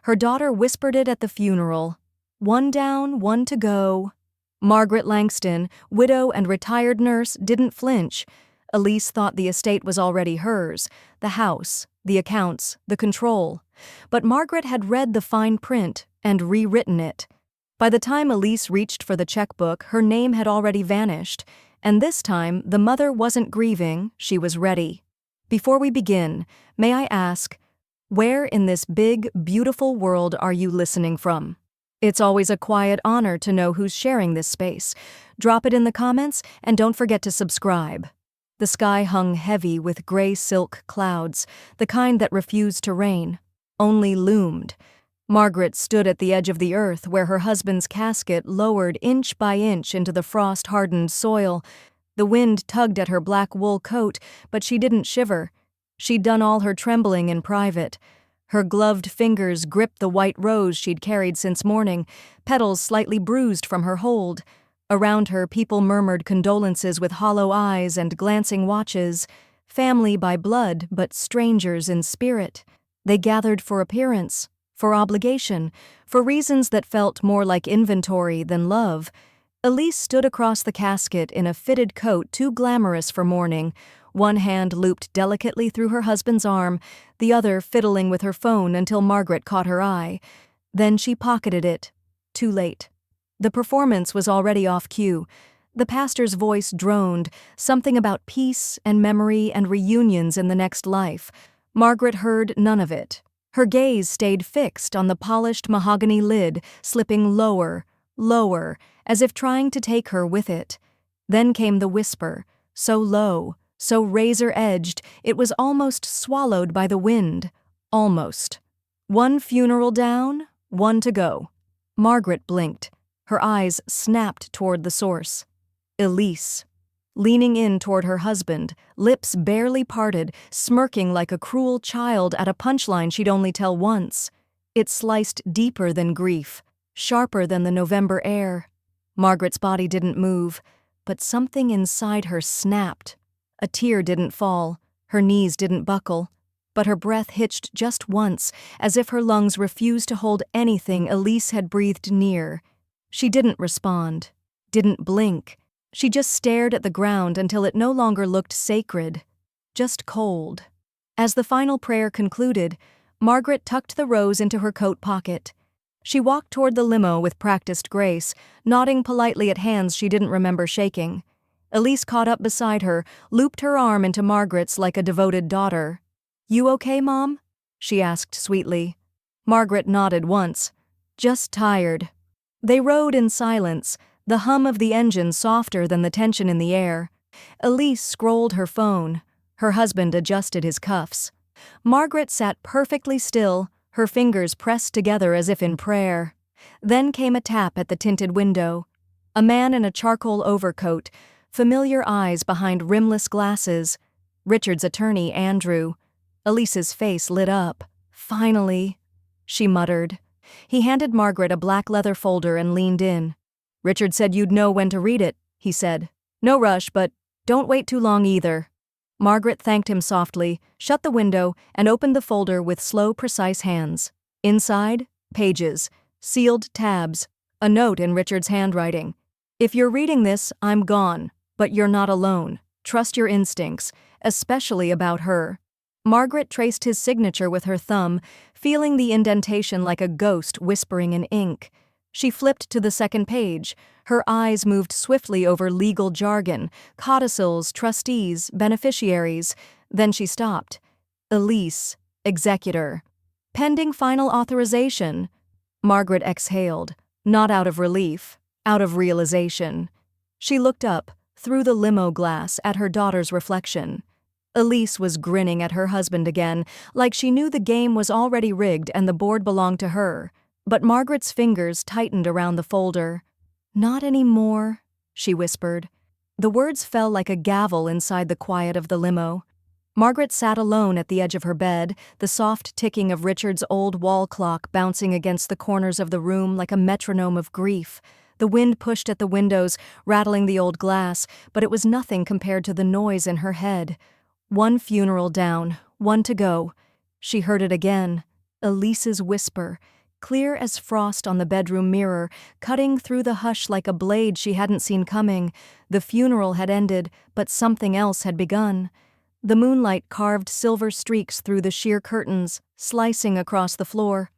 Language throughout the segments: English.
Her daughter whispered it at the funeral. One down, one to go. Margaret Langston, widow and retired nurse, didn't flinch. Elise thought the estate was already hers, the house, the accounts, the control. But Margaret had read the fine print and rewritten it. By the time Elise reached for the checkbook, her name had already vanished, and this time the mother wasn't grieving, she was ready. Before we begin, may I ask, where in this big, beautiful world are you listening from? It's always a quiet honor to know who's sharing this space. Drop it in the comments and don't forget to subscribe. The sky hung heavy with gray silk clouds, the kind that refused to rain, only loomed. Margaret stood at the edge of the earth where her husband's casket lowered inch by inch into the frost-hardened soil. The wind tugged at her black wool coat, but she didn't shiver. She'd done all her trembling in private. Her gloved fingers gripped the white rose she'd carried since morning, petals slightly bruised from her hold. Around her, people murmured condolences with hollow eyes and glancing watches. Family by blood, but strangers in spirit. They gathered for appearance, for obligation, for reasons that felt more like inventory than love. Elise stood across the casket in a fitted coat too glamorous for mourning, one hand looped delicately through her husband's arm, the other fiddling with her phone until Margaret caught her eye. Then she pocketed it. Too late. The performance was already off cue. The pastor's voice droned, something about peace and memory and reunions in the next life. Margaret heard none of it. Her gaze stayed fixed on the polished mahogany lid, slipping lower, lower, as if trying to take her with it. Then came the whisper, so low, so razor-edged, it was almost swallowed by the wind. Almost. One funeral down, one to go. Margaret blinked. Her eyes snapped toward the source. Elise. Leaning in toward her husband, lips barely parted, smirking like a cruel child at a punchline she'd only tell once. It sliced deeper than grief, sharper than the November air. Margaret's body didn't move, but something inside her snapped. A tear didn't fall, her knees didn't buckle, but her breath hitched just once, as if her lungs refused to hold anything Elise had breathed near. She didn't respond, didn't blink. She just stared at the ground until it no longer looked sacred, just cold. As the final prayer concluded, Margaret tucked the rose into her coat pocket. She walked toward the limo with practiced grace, nodding politely at hands she didn't remember shaking. Elise caught up beside her, looped her arm into Margaret's like a devoted daughter. "You okay, Mom?" she asked sweetly. Margaret nodded once. "Just tired." They rode in silence, the hum of the engine softer than the tension in the air. Elise scrolled her phone. Her husband adjusted his cuffs. Margaret sat perfectly still, her fingers pressed together as if in prayer. Then came a tap at the tinted window. A man in a charcoal overcoat, familiar eyes behind rimless glasses. Richard's attorney, Andrew. Elise's face lit up. "Finally," she muttered. He handed Margaret a black leather folder and leaned in. "Richard said you'd know when to read it," he said. "No rush, but don't wait too long either." Margaret thanked him softly, shut the window, and opened the folder with slow, precise hands. Inside, pages, sealed tabs, a note in Richard's handwriting. "If you're reading this, I'm gone, but you're not alone. Trust your instincts, especially about her." Margaret traced his signature with her thumb, feeling the indentation like a ghost whispering in ink. She flipped to the second page. Her eyes moved swiftly over legal jargon, codicils, trustees, beneficiaries. Then she stopped. Elise, executor. Pending final authorization. Margaret exhaled, not out of relief, out of realization. She looked up, through the limo glass, at her daughter's reflection. Elise was grinning at her husband again, like she knew the game was already rigged and the board belonged to her. But Margaret's fingers tightened around the folder. "Not anymore," she whispered. The words fell like a gavel inside the quiet of the limo. Margaret sat alone at the edge of her bed, the soft ticking of Richard's old wall clock bouncing against the corners of the room like a metronome of grief. The wind pushed at the windows, rattling the old glass, but it was nothing compared to the noise in her head. One funeral down, one to go. She heard it again. Elise's whisper, clear as frost on the bedroom mirror, cutting through the hush like a blade she hadn't seen coming. The funeral had ended, but something else had begun. The moonlight carved silver streaks through the sheer curtains, slicing across the floor.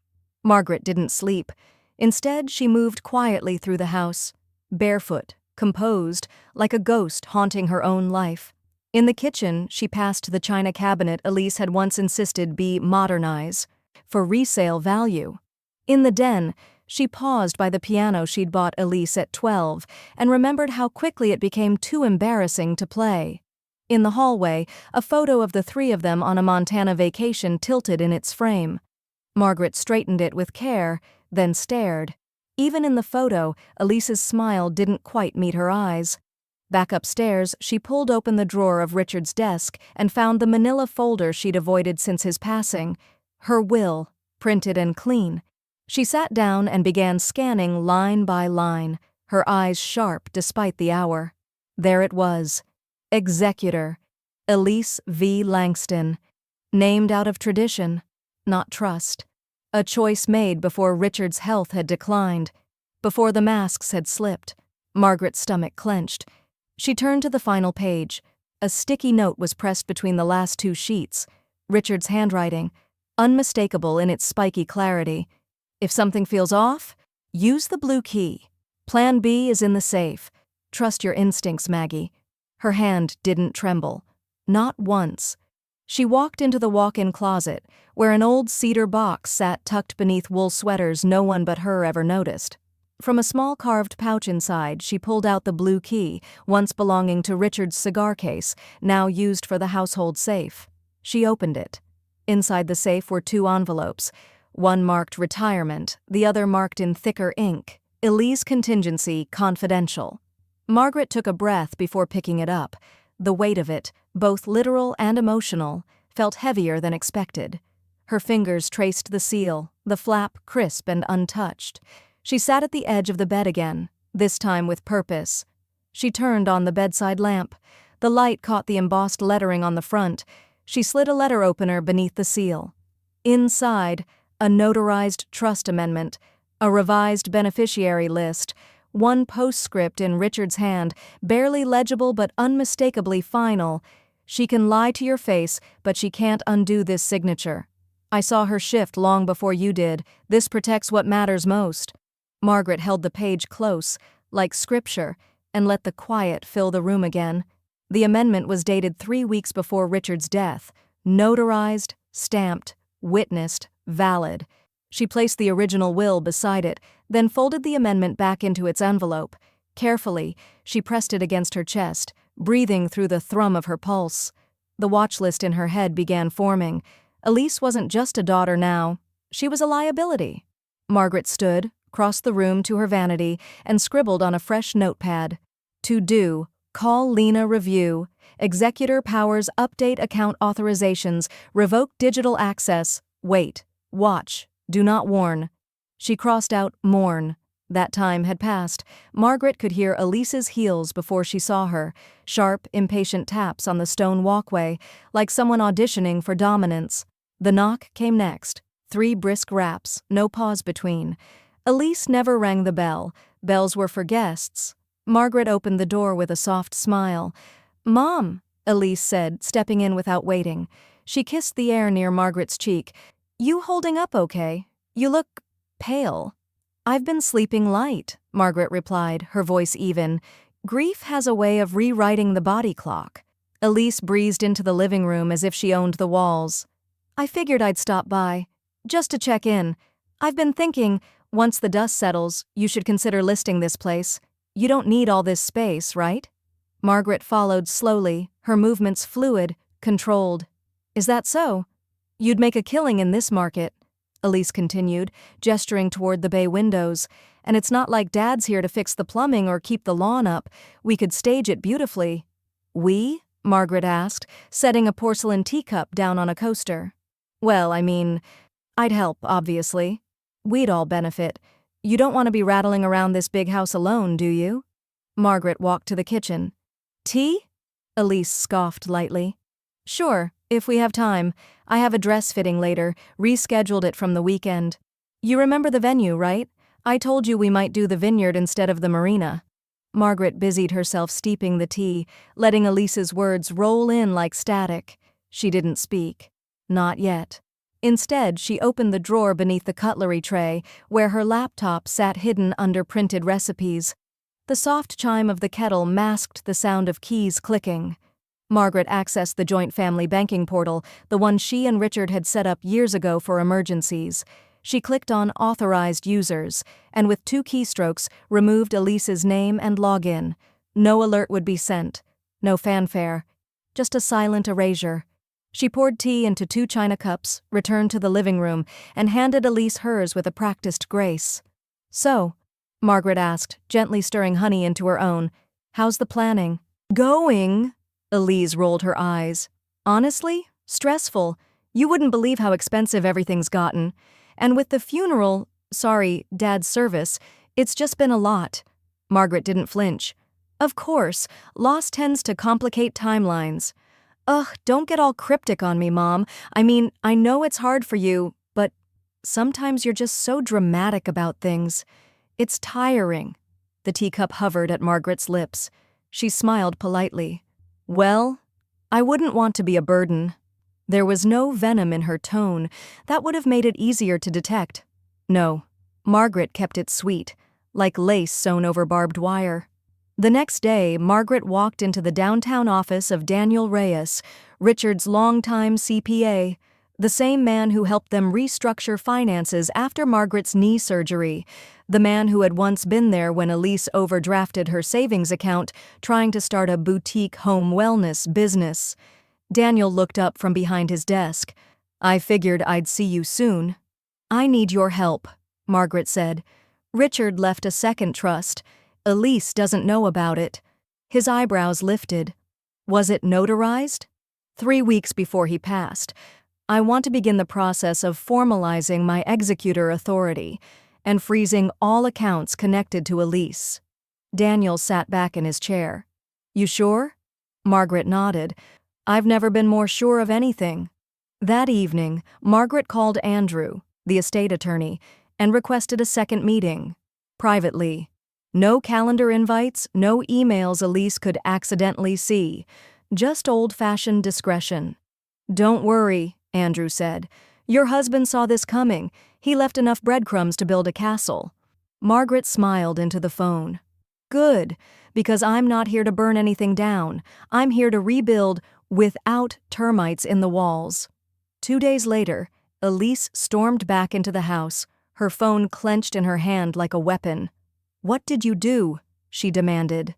Margaret didn't sleep. Instead, she moved quietly through the house, barefoot, composed, like a ghost haunting her own life. In the kitchen, she passed the china cabinet Elise had once insisted be modernized, for resale value. In the den, she paused by the piano she'd bought Elise at 12 and remembered how quickly it became too embarrassing to play. In the hallway, a photo of the three of them on a Montana vacation tilted in its frame. Margaret straightened it with care, then stared. Even in the photo, Elise's smile didn't quite meet her eyes. Back upstairs, she pulled open the drawer of Richard's desk and found the manila folder she'd avoided since his passing. Her will, printed and clean. She sat down and began scanning line by line, her eyes sharp despite the hour. There it was. Executor, Elise V. Langston. Named out of tradition, not trust. A choice made before Richard's health had declined, before the masks had slipped. Margaret's stomach clenched. She turned to the final page. A sticky note was pressed between the last two sheets. Richard's handwriting, unmistakable in its spiky clarity. If something feels off, use the blue key. Plan B is in the safe. Trust your instincts, Maggie. Her hand didn't tremble. Not once. She walked into the walk-in closet, where an old cedar box sat tucked beneath wool sweaters no one but her ever noticed. From a small carved pouch inside, she pulled out the blue key, once belonging to Richard's cigar case, now used for the household safe. She opened it. Inside the safe were two envelopes, one marked retirement, the other marked in thicker ink, Elise Contingency Confidential. Margaret took a breath before picking it up. The weight of it, both literal and emotional, felt heavier than expected. Her fingers traced the seal, the flap crisp and untouched. She sat at the edge of the bed again, this time with purpose. She turned on the bedside lamp. The light caught the embossed lettering on the front. She slid a letter opener beneath the seal. Inside, a notarized trust amendment, a revised beneficiary list, one postscript in Richard's hand, barely legible but unmistakably final. She can lie to your face, but she can't undo this signature. I saw her shift long before you did. This protects what matters most. Margaret held the page close, like scripture, and let the quiet fill the room again. The amendment was dated 3 weeks before Richard's death. Notarized, stamped, witnessed, valid. She placed the original will beside it, then folded the amendment back into its envelope. Carefully, she pressed it against her chest, breathing through the thrum of her pulse. The watch list in her head began forming. Elise wasn't just a daughter now. She was a liability. Margaret stood, crossed the room to her vanity, and scribbled on a fresh notepad. To do, call Lena review, executor powers update account authorizations, revoke digital access, wait, watch, do not warn. She crossed out mourn. That time had passed. Margaret could hear Elise's heels before she saw her, sharp, impatient taps on the stone walkway, like someone auditioning for dominance. The knock came next. 3 brisk raps, no pause between. Elise never rang the bell. Bells were for guests. Margaret opened the door with a soft smile. "Mom," Elise said, stepping in without waiting. She kissed the air near Margaret's cheek. "You holding up okay? You look pale." "I've been sleeping light," Margaret replied, her voice even. "Grief has a way of rewriting the body clock." Elise breezed into the living room as if she owned the walls. "I figured I'd stop by, just to check in. I've been thinking, once the dust settles, you should consider listing this place. You don't need all this space, right?" Margaret followed slowly, her movements fluid, controlled. "Is that so? You'd make a killing in this market," Elise continued, gesturing toward the bay windows. "And it's not like Dad's here to fix the plumbing or keep the lawn up. We could stage it beautifully." "We?" Margaret asked, setting a porcelain teacup down on a coaster. "Well, I mean, I'd help, obviously. We'd all benefit. You don't want to be rattling around this big house alone, do you?" Margaret walked to the kitchen. "Tea?" Elise scoffed lightly. "Sure, If we have time. I have a dress fitting later, rescheduled it from the weekend. You remember the venue, right? I told you we might do the vineyard instead of the marina. Margaret busied herself steeping the tea, letting Elise's words roll in like static. She didn't speak. Not yet. Instead, she opened the drawer beneath the cutlery tray, where her laptop sat hidden under printed recipes. The soft chime of the kettle masked the sound of keys clicking. Margaret accessed the joint family banking portal, the one she and Richard had set up years ago for emergencies. She clicked on Authorized Users, and with 2 keystrokes, removed Elise's name and login. No alert would be sent. No fanfare. Just a silent erasure. She poured tea into 2 china cups, returned to the living room, and handed Elise hers with a practiced grace. "So," Margaret asked, gently stirring honey into her own, "how's the planning?" "Going?" Elise rolled her eyes. "Honestly? Stressful. You wouldn't believe how expensive everything's gotten. And with the funeral, Dad's service, it's just been a lot." Margaret didn't flinch. "Of course, loss tends to complicate timelines." "Ugh, don't get all cryptic on me, Mom. I mean, I know it's hard for you, but sometimes you're just so dramatic about things. It's tiring." The teacup hovered at Margaret's lips. She smiled politely. "Well, I wouldn't want to be a burden." There was no venom in her tone. That would have made it easier to detect. No, Margaret kept it sweet, like lace sewn over barbed wire. The next day, Margaret walked into the downtown office of Daniel Reyes, Richard's longtime CPA, the same man who helped them restructure finances after Margaret's knee surgery, the man who had once been there when Elise overdrafted her savings account, trying to start a boutique home wellness business. Daniel looked up from behind his desk. "I figured I'd see you soon." "I need your help," Margaret said. Richard left a second trust. Elise doesn't know about it. His eyebrows lifted. "Was it notarized?" 3 weeks before he passed. "I want to begin the process of formalizing my executor authority and freezing all accounts connected to Elise." Daniel sat back in his chair. "You sure?" Margaret nodded. "I've never been more sure of anything." That evening, Margaret called Andrew, the estate attorney, and requested a second meeting. Privately. No calendar invites, no emails Elise could accidentally see. Just old-fashioned discretion. "Don't worry," Andrew said. "Your husband saw this coming. He left enough breadcrumbs to build a castle." Margaret smiled into the phone. "Good, because I'm not here to burn anything down. I'm here to rebuild without termites in the walls." 2 days later, Elise stormed back into the house, her phone clenched in her hand like a weapon. "What did you do?" she demanded.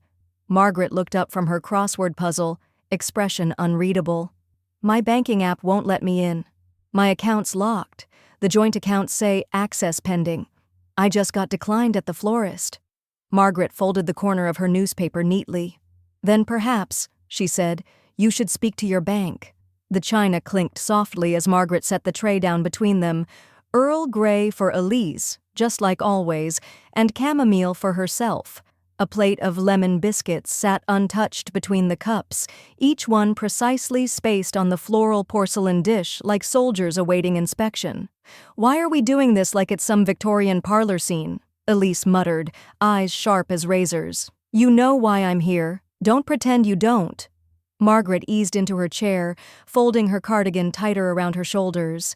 Margaret looked up from her crossword puzzle, expression unreadable. "My banking app won't let me in. My account's locked. The joint accounts say access pending. I just got declined at the florist." Margaret folded the corner of her newspaper neatly. "Then perhaps," she said, "you should speak to your bank." The china clinked softly as Margaret set the tray down between them. Earl Grey for Elise, just like always, and chamomile for herself. A plate of lemon biscuits sat untouched between the cups, each one precisely spaced on the floral porcelain dish like soldiers awaiting inspection. "Why are we doing this like it's some Victorian parlor scene?" Elise muttered, eyes sharp as razors. "You know why I'm here. Don't pretend you don't." Margaret eased into her chair, folding her cardigan tighter around her shoulders.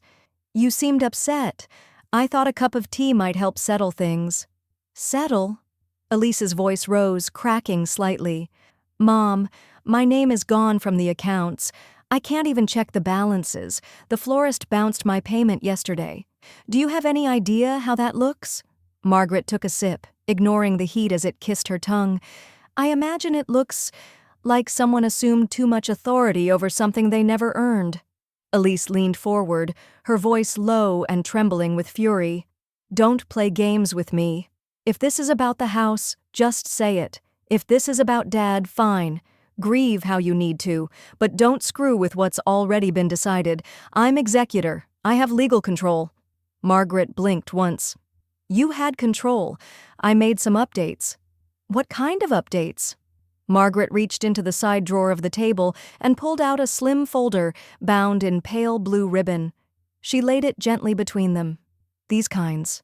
"You seemed upset. I thought a cup of tea might help settle things." "Settle?" Elise's voice rose, cracking slightly. "Mom, my name is gone from the accounts. I can't even check the balances. The florist bounced my payment yesterday. Do you have any idea how that looks?" Margaret took a sip, ignoring the heat as it kissed her tongue. "I imagine it looks like someone assumed too much authority over something they never earned." Elise leaned forward, her voice low and trembling with fury. "Don't play games with me. If this is about the house, just say it. If this is about Dad, fine. Grieve how you need to, but don't screw with what's already been decided. I'm executor. I have legal control." Margaret blinked once. "You had control. I made some updates." "What kind of updates?" Margaret reached into the side drawer of the table and pulled out a slim folder bound in pale blue ribbon. She laid it gently between them. These kinds.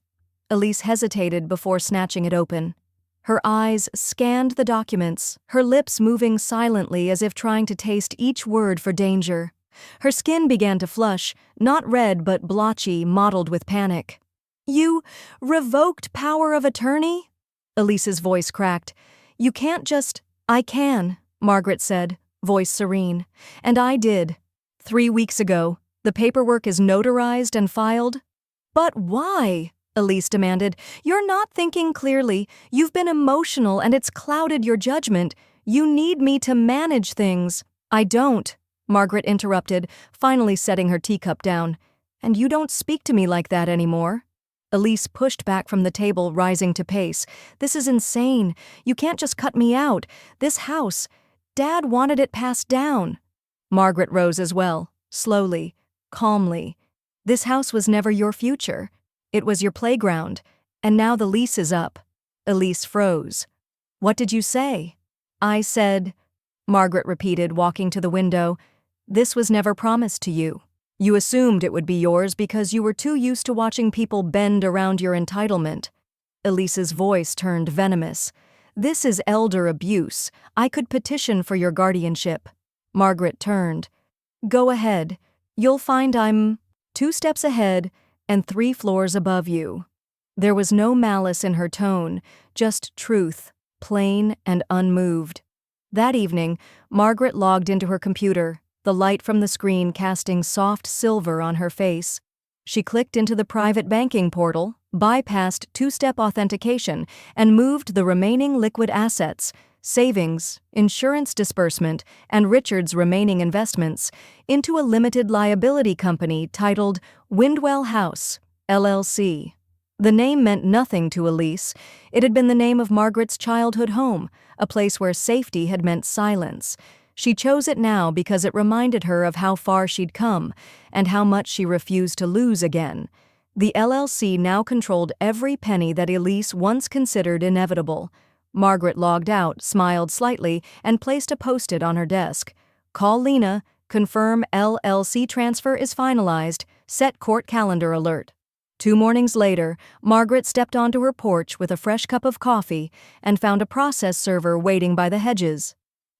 Elise hesitated before snatching it open. Her eyes scanned the documents, her lips moving silently as if trying to taste each word for danger. Her skin began to flush, not red but blotchy, mottled with panic. "You revoked power of attorney?" Elise's voice cracked. "You can't just—" "I can," Margaret said, voice serene. "And I did. 3 weeks ago. The paperwork is notarized and filed." "But why?" Elise demanded. "You're not thinking clearly. You've been emotional and it's clouded your judgment. You need me to manage things." "I don't," Margaret interrupted, finally setting her teacup down. "And you don't speak to me like that anymore." Elise pushed back from the table, rising to pace. "This is insane. You can't just cut me out. This house. Dad wanted it passed down." Margaret rose as well, slowly, calmly. "This house was never your future. It was your playground. And now the lease is up." Elise froze. "What did you say?" "I said," Margaret repeated, walking to the window, "this was never promised to you. You assumed it would be yours because you were too used to watching people bend around your entitlement." Elise's voice turned venomous. "This is elder abuse. I could petition for your guardianship." Margaret turned. "Go ahead. You'll find I'm 2 steps ahead and 3 floors above you." There was no malice in her tone, just truth, plain and unmoved. That evening, Margaret logged into her computer, the light from the screen casting soft silver on her face. She clicked into the private banking portal, bypassed 2-step authentication, and moved the remaining liquid assets, savings, insurance disbursement, and Richard's remaining investments, into a limited liability company titled Windwell House, LLC. The name meant nothing to Elise. It had been the name of Margaret's childhood home, a place where safety had meant silence. She chose it now because it reminded her of how far she'd come, and how much she refused to lose again. The LLC now controlled every penny that Elise once considered inevitable. Margaret logged out, smiled slightly, and placed a post-it on her desk. "Call Lena, confirm LLC transfer is finalized, set court calendar alert." 2 mornings later, Margaret stepped onto her porch with a fresh cup of coffee and found a process server waiting by the hedges.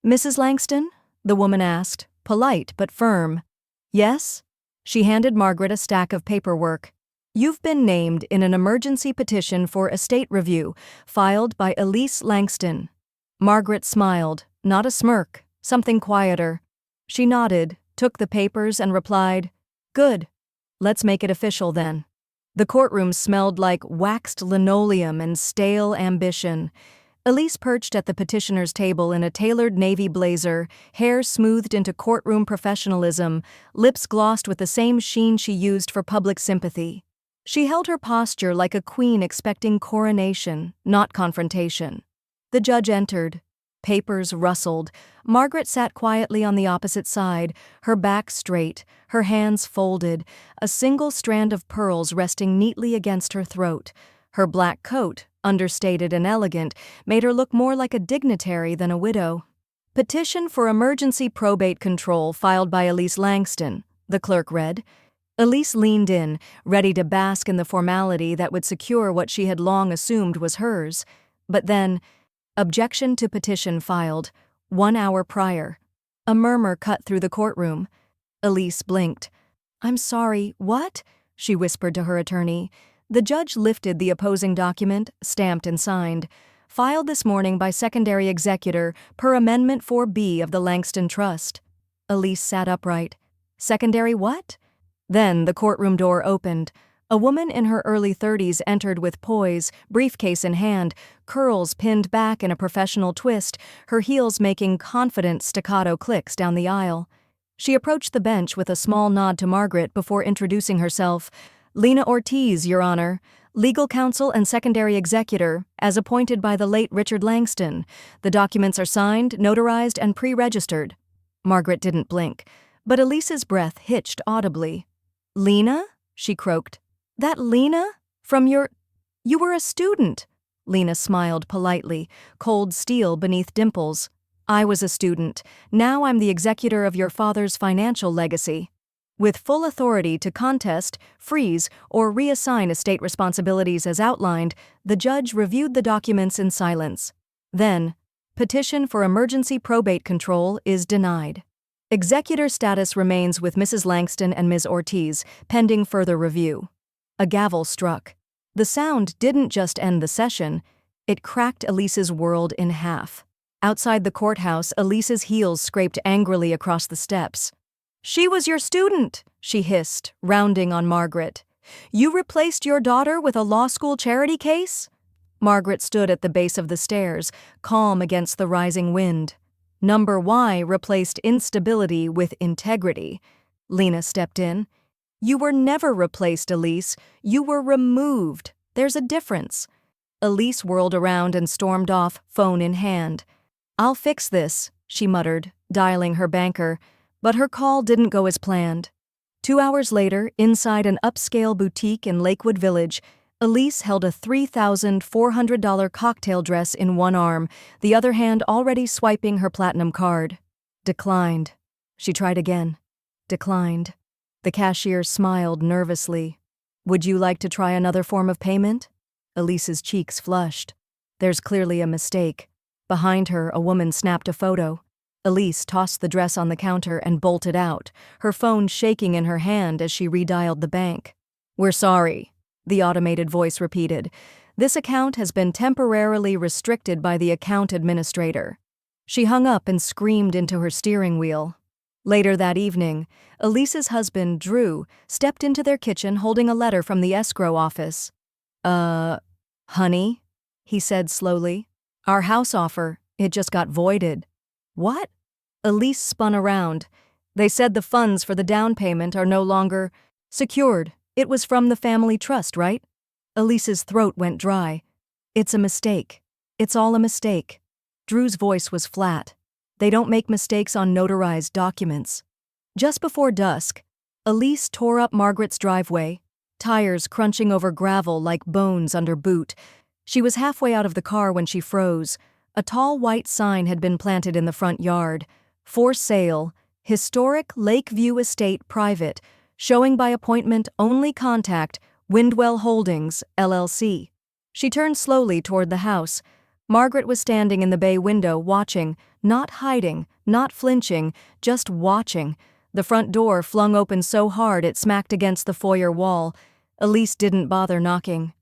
"Mrs. Langston?" the woman asked, polite but firm. "Yes?" She handed Margaret a stack of paperwork. "You've been named in an emergency petition for estate review, filed by Elise Langston." Margaret smiled, not a smirk, something quieter. She nodded, took the papers, and replied, "Good. Let's make it official then." The courtroom smelled like waxed linoleum and stale ambition. Elise perched at the petitioner's table in a tailored navy blazer, hair smoothed into courtroom professionalism, lips glossed with the same sheen she used for public sympathy. She held her posture like a queen expecting coronation, not confrontation. The judge entered. Papers rustled. Margaret sat quietly on the opposite side, her back straight, her hands folded, a single strand of pearls resting neatly against her throat. Her black coat, understated and elegant, made her look more like a dignitary than a widow. "Petition for emergency probate control filed by Elise Langston," the clerk read. Elise leaned in, ready to bask in the formality that would secure what she had long assumed was hers. But then, objection to petition filed, 1 hour prior. A murmur cut through the courtroom. Elise blinked. "I'm sorry, what?" she whispered to her attorney. The judge lifted the opposing document, stamped and signed. "Filed this morning by secondary executor per Amendment 4B of the Langston Trust." Elise sat upright. "Secondary what?" Then the courtroom door opened. A woman in her early 30s entered with poise, briefcase in hand, curls pinned back in a professional twist, her heels making confident staccato clicks down the aisle. She approached the bench with a small nod to Margaret before introducing herself. "Lena Ortiz, Your Honor, legal counsel and secondary executor, as appointed by the late Richard Langston. The documents are signed, notarized, and pre-registered." Margaret didn't blink, but Elise's breath hitched audibly. "Lena?" she croaked. "That Lena? From your— You were a student." Lena smiled politely, cold steel beneath dimples. I was a student. Now I'm the executor of your father's financial legacy. With full authority to contest, freeze, or reassign estate responsibilities as outlined, the judge reviewed the documents in silence. Then, petition for emergency probate control is denied. Executor status remains with Mrs. Langston and Ms. Ortiz, pending further review. A gavel struck. The sound didn't just end the session, it cracked Elise's world in half. Outside the courthouse, Elise's heels scraped angrily across the steps. "She was your student," she hissed, rounding on Margaret. "You replaced your daughter with a law school charity case?" Margaret stood at the base of the stairs, calm against the rising wind. Number Y replaced instability with integrity. Lena stepped in. "You were never replaced, Elise. You were removed. There's a difference." Elise whirled around and stormed off, phone in hand. "I'll fix this," she muttered, dialing her banker, but her call didn't go as planned. 2 hours later, inside an upscale boutique in Lakewood Village, Elise held a $3,400 cocktail dress in one arm, the other hand already swiping her platinum card. Declined. She tried again. Declined. The cashier smiled nervously. "Would you like to try another form of payment?" Elise's cheeks flushed. There's clearly a mistake. Behind her, a woman snapped a photo. Elise tossed the dress on the counter and bolted out, her phone shaking in her hand as she redialed the bank. "We're sorry," the automated voice repeated. "This account has been temporarily restricted by the account administrator." She hung up and screamed into her steering wheel. Later that evening, Elise's husband, Drew, stepped into their kitchen holding a letter from the escrow office. Honey," he said slowly. "Our house offer, it just got voided." "What?" Elise spun around. "They said the funds for the down payment are no longer secured. It was from the family trust, right?" Elise's throat went dry. "It's a mistake. It's all a mistake." Drew's voice was flat. "They don't make mistakes on notarized documents." Just before dusk, Elise tore up Margaret's driveway, tires crunching over gravel like bones under boot. She was halfway out of the car when she froze. A tall white sign had been planted in the front yard. "For sale, Historic Lakeview Estate Private, showing by appointment only, contact Windwell Holdings, LLC." She turned slowly toward the house. Margaret was standing in the bay window watching, not hiding, not flinching, just watching. The front door flung open so hard it smacked against the foyer wall. Elise didn't bother knocking.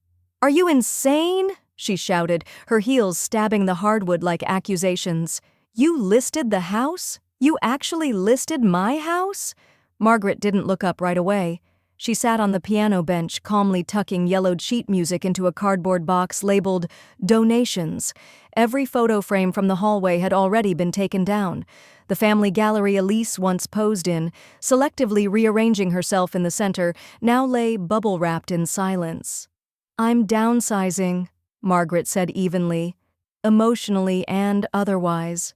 "Are you insane?" she shouted, her heels stabbing the hardwood like accusations. "You listed the house? You actually listed my house?" Margaret didn't look up right away. She sat on the piano bench, calmly tucking yellowed sheet music into a cardboard box labeled "Donations." Every photo frame from the hallway had already been taken down. The family gallery Elise once posed in, selectively rearranging herself in the center, now lay bubble-wrapped in silence. "I'm downsizing," Margaret said evenly, "emotionally and otherwise."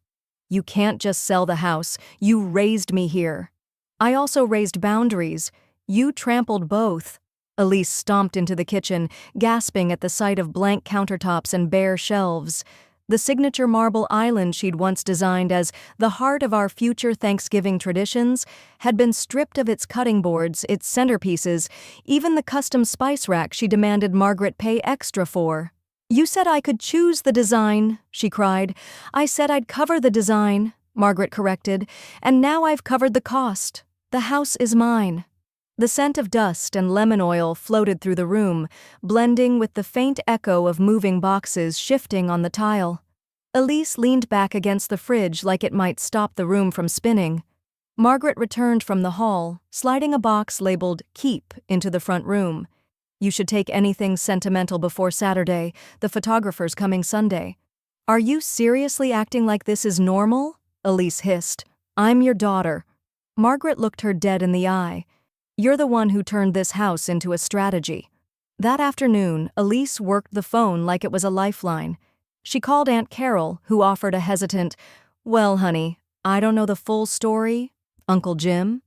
"You can't just sell the house. You raised me here." "I also raised boundaries. You trampled both." Elise stomped into the kitchen, gasping at the sight of blank countertops and bare shelves. The signature marble island she'd once designed as the heart of our future Thanksgiving traditions had been stripped of its cutting boards, its centerpieces, even the custom spice rack she demanded Margaret pay extra for. "You said I could choose the design," she cried. "I said I'd cover the design," Margaret corrected, "and now I've covered the cost. The house is mine." The scent of dust and lemon oil floated through the room, blending with the faint echo of moving boxes shifting on the tile. Elise leaned back against the fridge like it might stop the room from spinning. Margaret returned from the hall, sliding a box labeled "Keep" into the front room. "You should take anything sentimental before Saturday. The photographer's coming Sunday." "Are you seriously acting like this is normal?" Elise hissed. "I'm your daughter." Margaret looked her dead in the eye. "You're the one who turned this house into a strategy." That afternoon, Elise worked the phone like it was a lifeline. She called Aunt Carol, who offered a hesitant, "Well, honey, I don't know the full story. Uncle Jim?"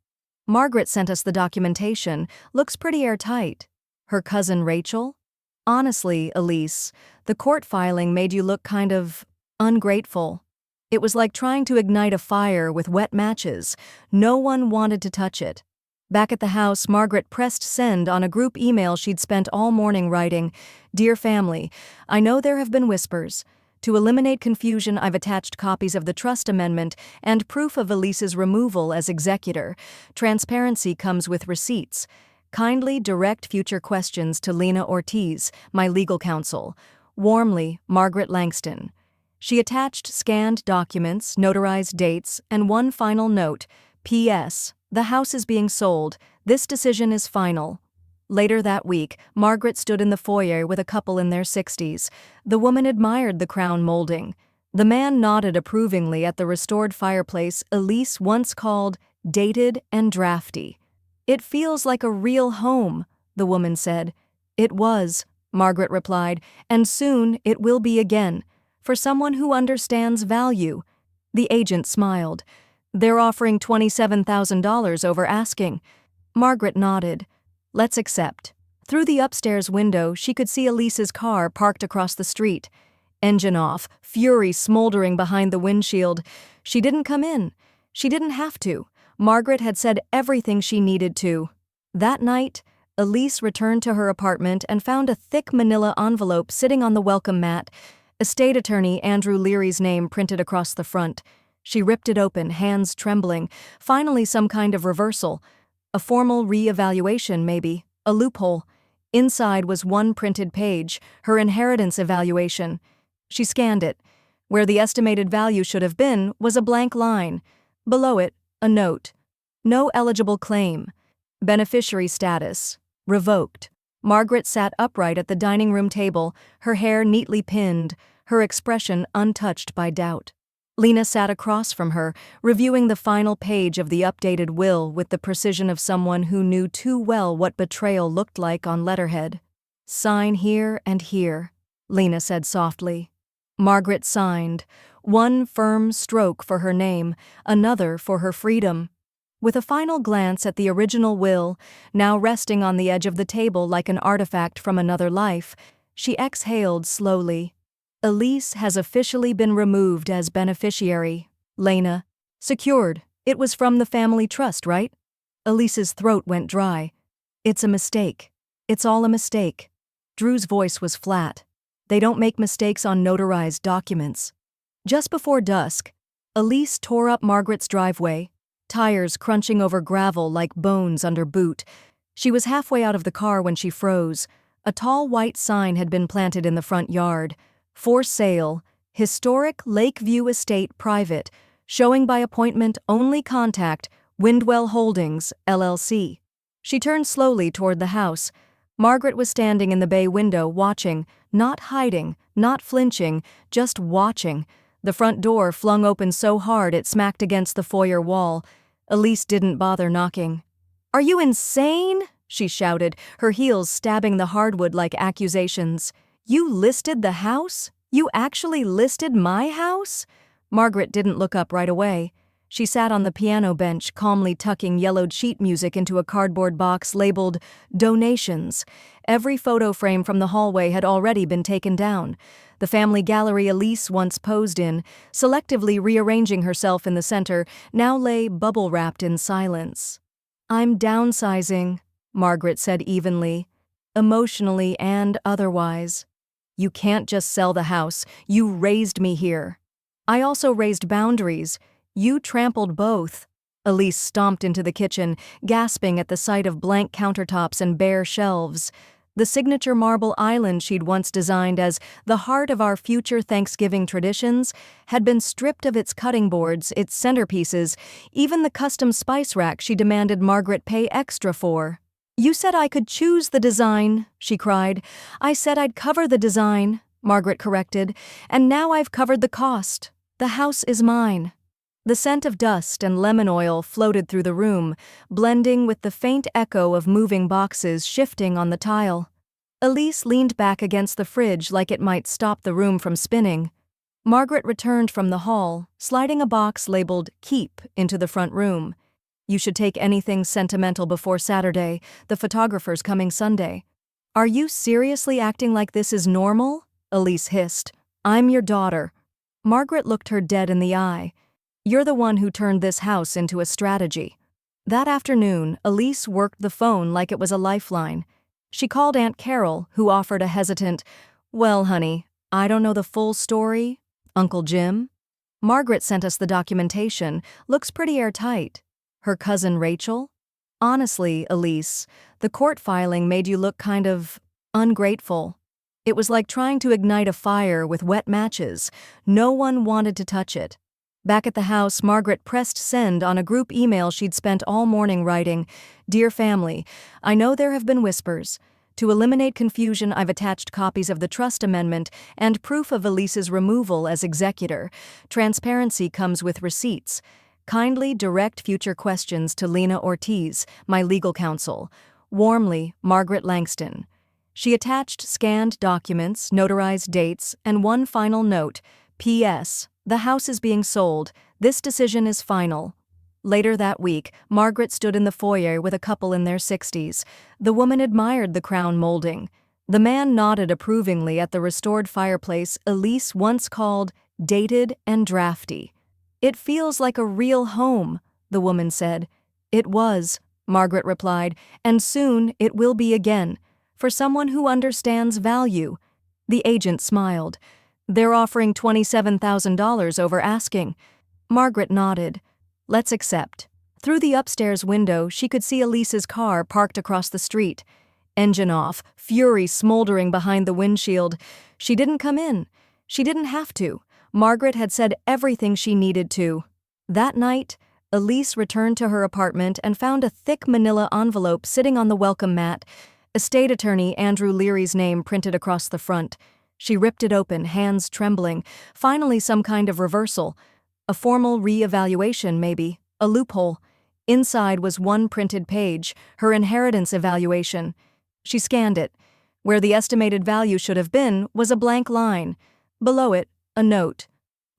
"Margaret sent us the documentation. Looks pretty airtight." "Her cousin Rachel?" "Honestly, Elise, the court filing made you look kind of ungrateful." It was like trying to ignite a fire with wet matches. No one wanted to touch it. Back at the house, Margaret pressed send on a group email she'd spent all morning writing, "Dear family, I know there have been whispers. To eliminate confusion, I've attached copies of the trust amendment and proof of Elise's removal as executor. Transparency comes with receipts. Kindly direct future questions to Lena Ortiz, my legal counsel. Warmly, Margaret Langston." She attached scanned documents, notarized dates, and one final note, "P.S. The house is being sold. This decision is final." Later that week, Margaret stood in the foyer with a couple in their 60s. The woman admired the crown molding. The man nodded approvingly at the restored fireplace Elise once called dated and drafty. "It feels like a real home," the woman said. "It was," Margaret replied, "and soon it will be again. For someone who understands value." The agent smiled. "They're offering $27,000 over asking." Margaret nodded. "Let's accept." Through the upstairs window, she could see Elise's car parked across the street. Engine off, fury smoldering behind the windshield. She didn't come in. She didn't have to. Margaret had said everything she needed to. That night, Elise returned to her apartment and found a thick manila envelope sitting on the welcome mat. Estate attorney Andrew Leary's name printed across the front. She ripped it open, hands trembling. Finally some kind of reversal. A formal re-evaluation, maybe. A loophole. Inside was one printed page, her inheritance evaluation. She scanned it. Where the estimated value should have been was a blank line. Below it, a note. No eligible claim. Beneficiary status. Revoked. Margaret sat upright at the dining room table, her hair neatly pinned, her expression untouched by doubt. Lena sat across from her, reviewing the final page of the updated will with the precision of someone who knew too well what betrayal looked like on letterhead. "Sign here and here," Lena said softly. Margaret signed, one firm stroke for her name, another for her freedom. With a final glance at the original will, now resting on the edge of the table like an artifact from another life, she exhaled slowly. "Elise has officially been removed as beneficiary. Lena. Secured. It was from the family trust, right?" Elise's throat went dry. "It's a mistake. It's all a mistake." Drew's voice was flat. "They don't make mistakes on notarized documents." Just before dusk, Elise tore up Margaret's driveway, tires crunching over gravel like bones under boot. She was halfway out of the car when she froze. A tall white sign had been planted in the front yard. "For sale, Historic Lakeview Estate Private, showing by appointment only, contact Windwell Holdings, LLC." She turned slowly toward the house. Margaret was standing in the bay window watching, not hiding, not flinching, just watching. The front door flung open so hard it smacked against the foyer wall. Elise didn't bother knocking. "Are you insane?" she shouted, her heels stabbing the hardwood like accusations. "You listed the house? You actually listed my house?" Margaret didn't look up right away. She sat on the piano bench, calmly tucking yellowed sheet music into a cardboard box labeled "Donations." Every photo frame from the hallway had already been taken down. The family gallery Elise once posed in, selectively rearranging herself in the center, now lay bubble-wrapped in silence. "I'm downsizing," Margaret said evenly, "emotionally and otherwise." "You can't just sell the house. You raised me here." "I also raised boundaries. You trampled both." Elise stomped into the kitchen, gasping at the sight of blank countertops and bare shelves. The signature marble island she'd once designed as the heart of our future Thanksgiving traditions had been stripped of its cutting boards, its centerpieces, even the custom spice rack she demanded Margaret pay extra for. "You said I could choose the design," she cried. "I said I'd cover the design," Margaret corrected, "and now I've covered the cost. The house is mine." The scent of dust and lemon oil floated through the room, blending with the faint echo of moving boxes shifting on the tile. Elise leaned back against the fridge like it might stop the room from spinning. Margaret returned from the hall, sliding a box labeled "Keep" into the front room. "You should take anything sentimental before Saturday, the photographer's coming Sunday." "Are you seriously acting like this is normal?" Elise hissed. "I'm your daughter." Margaret looked her dead in the eye. "You're the one who turned this house into a strategy." That afternoon, Elise worked the phone like it was a lifeline. She called Aunt Carol, who offered a hesitant, "Well, honey, I don't know the full story. Uncle Jim?" "Margaret sent us the documentation. Looks pretty airtight." "Her cousin Rachel?" "Honestly, Elise, the court filing made you look kind of ungrateful. It was like trying to ignite a fire with wet matches. No one wanted to touch it." Back at the house, Margaret pressed send on a group email she'd spent all morning writing, "Dear family, I know there have been whispers. To eliminate confusion, I've attached copies of the trust amendment and proof of Elise's removal as executor. Transparency comes with receipts. Kindly direct future questions to Lena Ortiz, my legal counsel. Warmly, Margaret Langston." She attached scanned documents, notarized dates, and one final note, "P.S. The house is being sold. This decision is final." Later that week, Margaret stood in the foyer with a couple in their 60s. The woman admired the crown molding. The man nodded approvingly at the restored fireplace Elise once called dated and drafty. "It feels like a real home," the woman said. "It was," Margaret replied, "and soon it will be again, for someone who understands value." The agent smiled. "They're offering $27,000 over asking." Margaret nodded. "Let's accept." Through the upstairs window, she could see Elise's car parked across the street. Engine off, fury smoldering behind the windshield. She didn't come in. She didn't have to. Margaret had said everything she needed to. That night, Elise returned to her apartment and found a thick manila envelope sitting on the welcome mat. Estate attorney Andrew Leary's name printed across the front. She ripped it open, hands trembling. Finally, some kind of reversal. A formal re-evaluation, maybe. A loophole. Inside was one printed page, her inheritance evaluation. She scanned it. Where the estimated value should have been was a blank line. Below it, a note.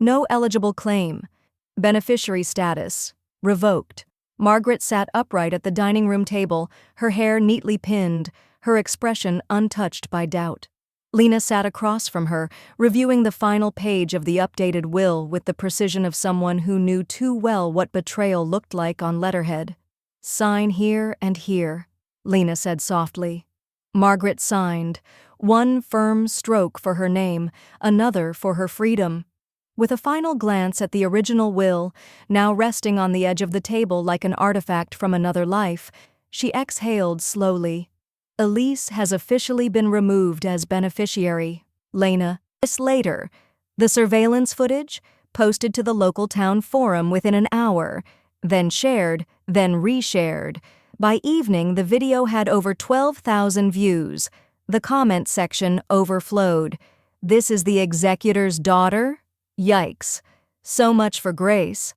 "No eligible claim. Beneficiary status. Revoked." Margaret sat upright at the dining room table, her hair neatly pinned, her expression untouched by doubt. Lena sat across from her, reviewing the final page of the updated will with the precision of someone who knew too well what betrayal looked like on letterhead. "Sign here and here," Lena said softly. Margaret signed, one firm stroke for her name, another for her freedom. With a final glance at the original will, now resting on the edge of the table like an artifact from another life, she exhaled slowly. "Elise has officially been removed as beneficiary, Lena." This later, the surveillance footage, posted to the local town forum within an hour, then shared, then reshared. By evening, the video had over 12,000 views. The comment section overflowed. "This is the executor's daughter? Yikes. So much for grace."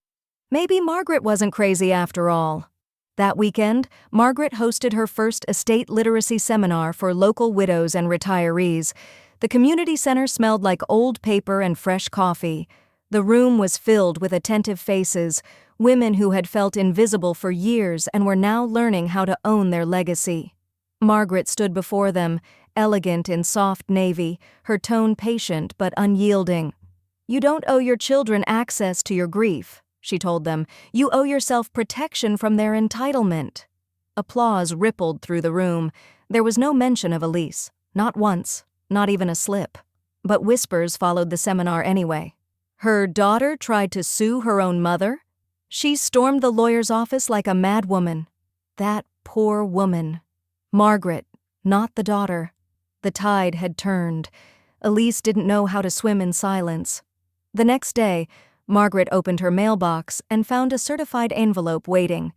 Maybe Margaret wasn't crazy after all. That weekend, Margaret hosted her first estate literacy seminar for local widows and retirees. The community center smelled like old paper and fresh coffee. The room was filled with attentive faces, women who had felt invisible for years and were now learning how to own their legacy. Margaret stood before them, elegant in soft navy, her tone patient but unyielding. "You don't owe your children access to your grief," she told them. "You owe yourself protection from their entitlement." Applause rippled through the room. There was no mention of Elise. Not once. Not even a slip. But whispers followed the seminar anyway. Her daughter tried to sue her own mother? She stormed the lawyer's office like a madwoman. That poor woman. Margaret, not the daughter. The tide had turned. Elise didn't know how to swim in silence. The next day, Margaret opened her mailbox and found a certified envelope waiting.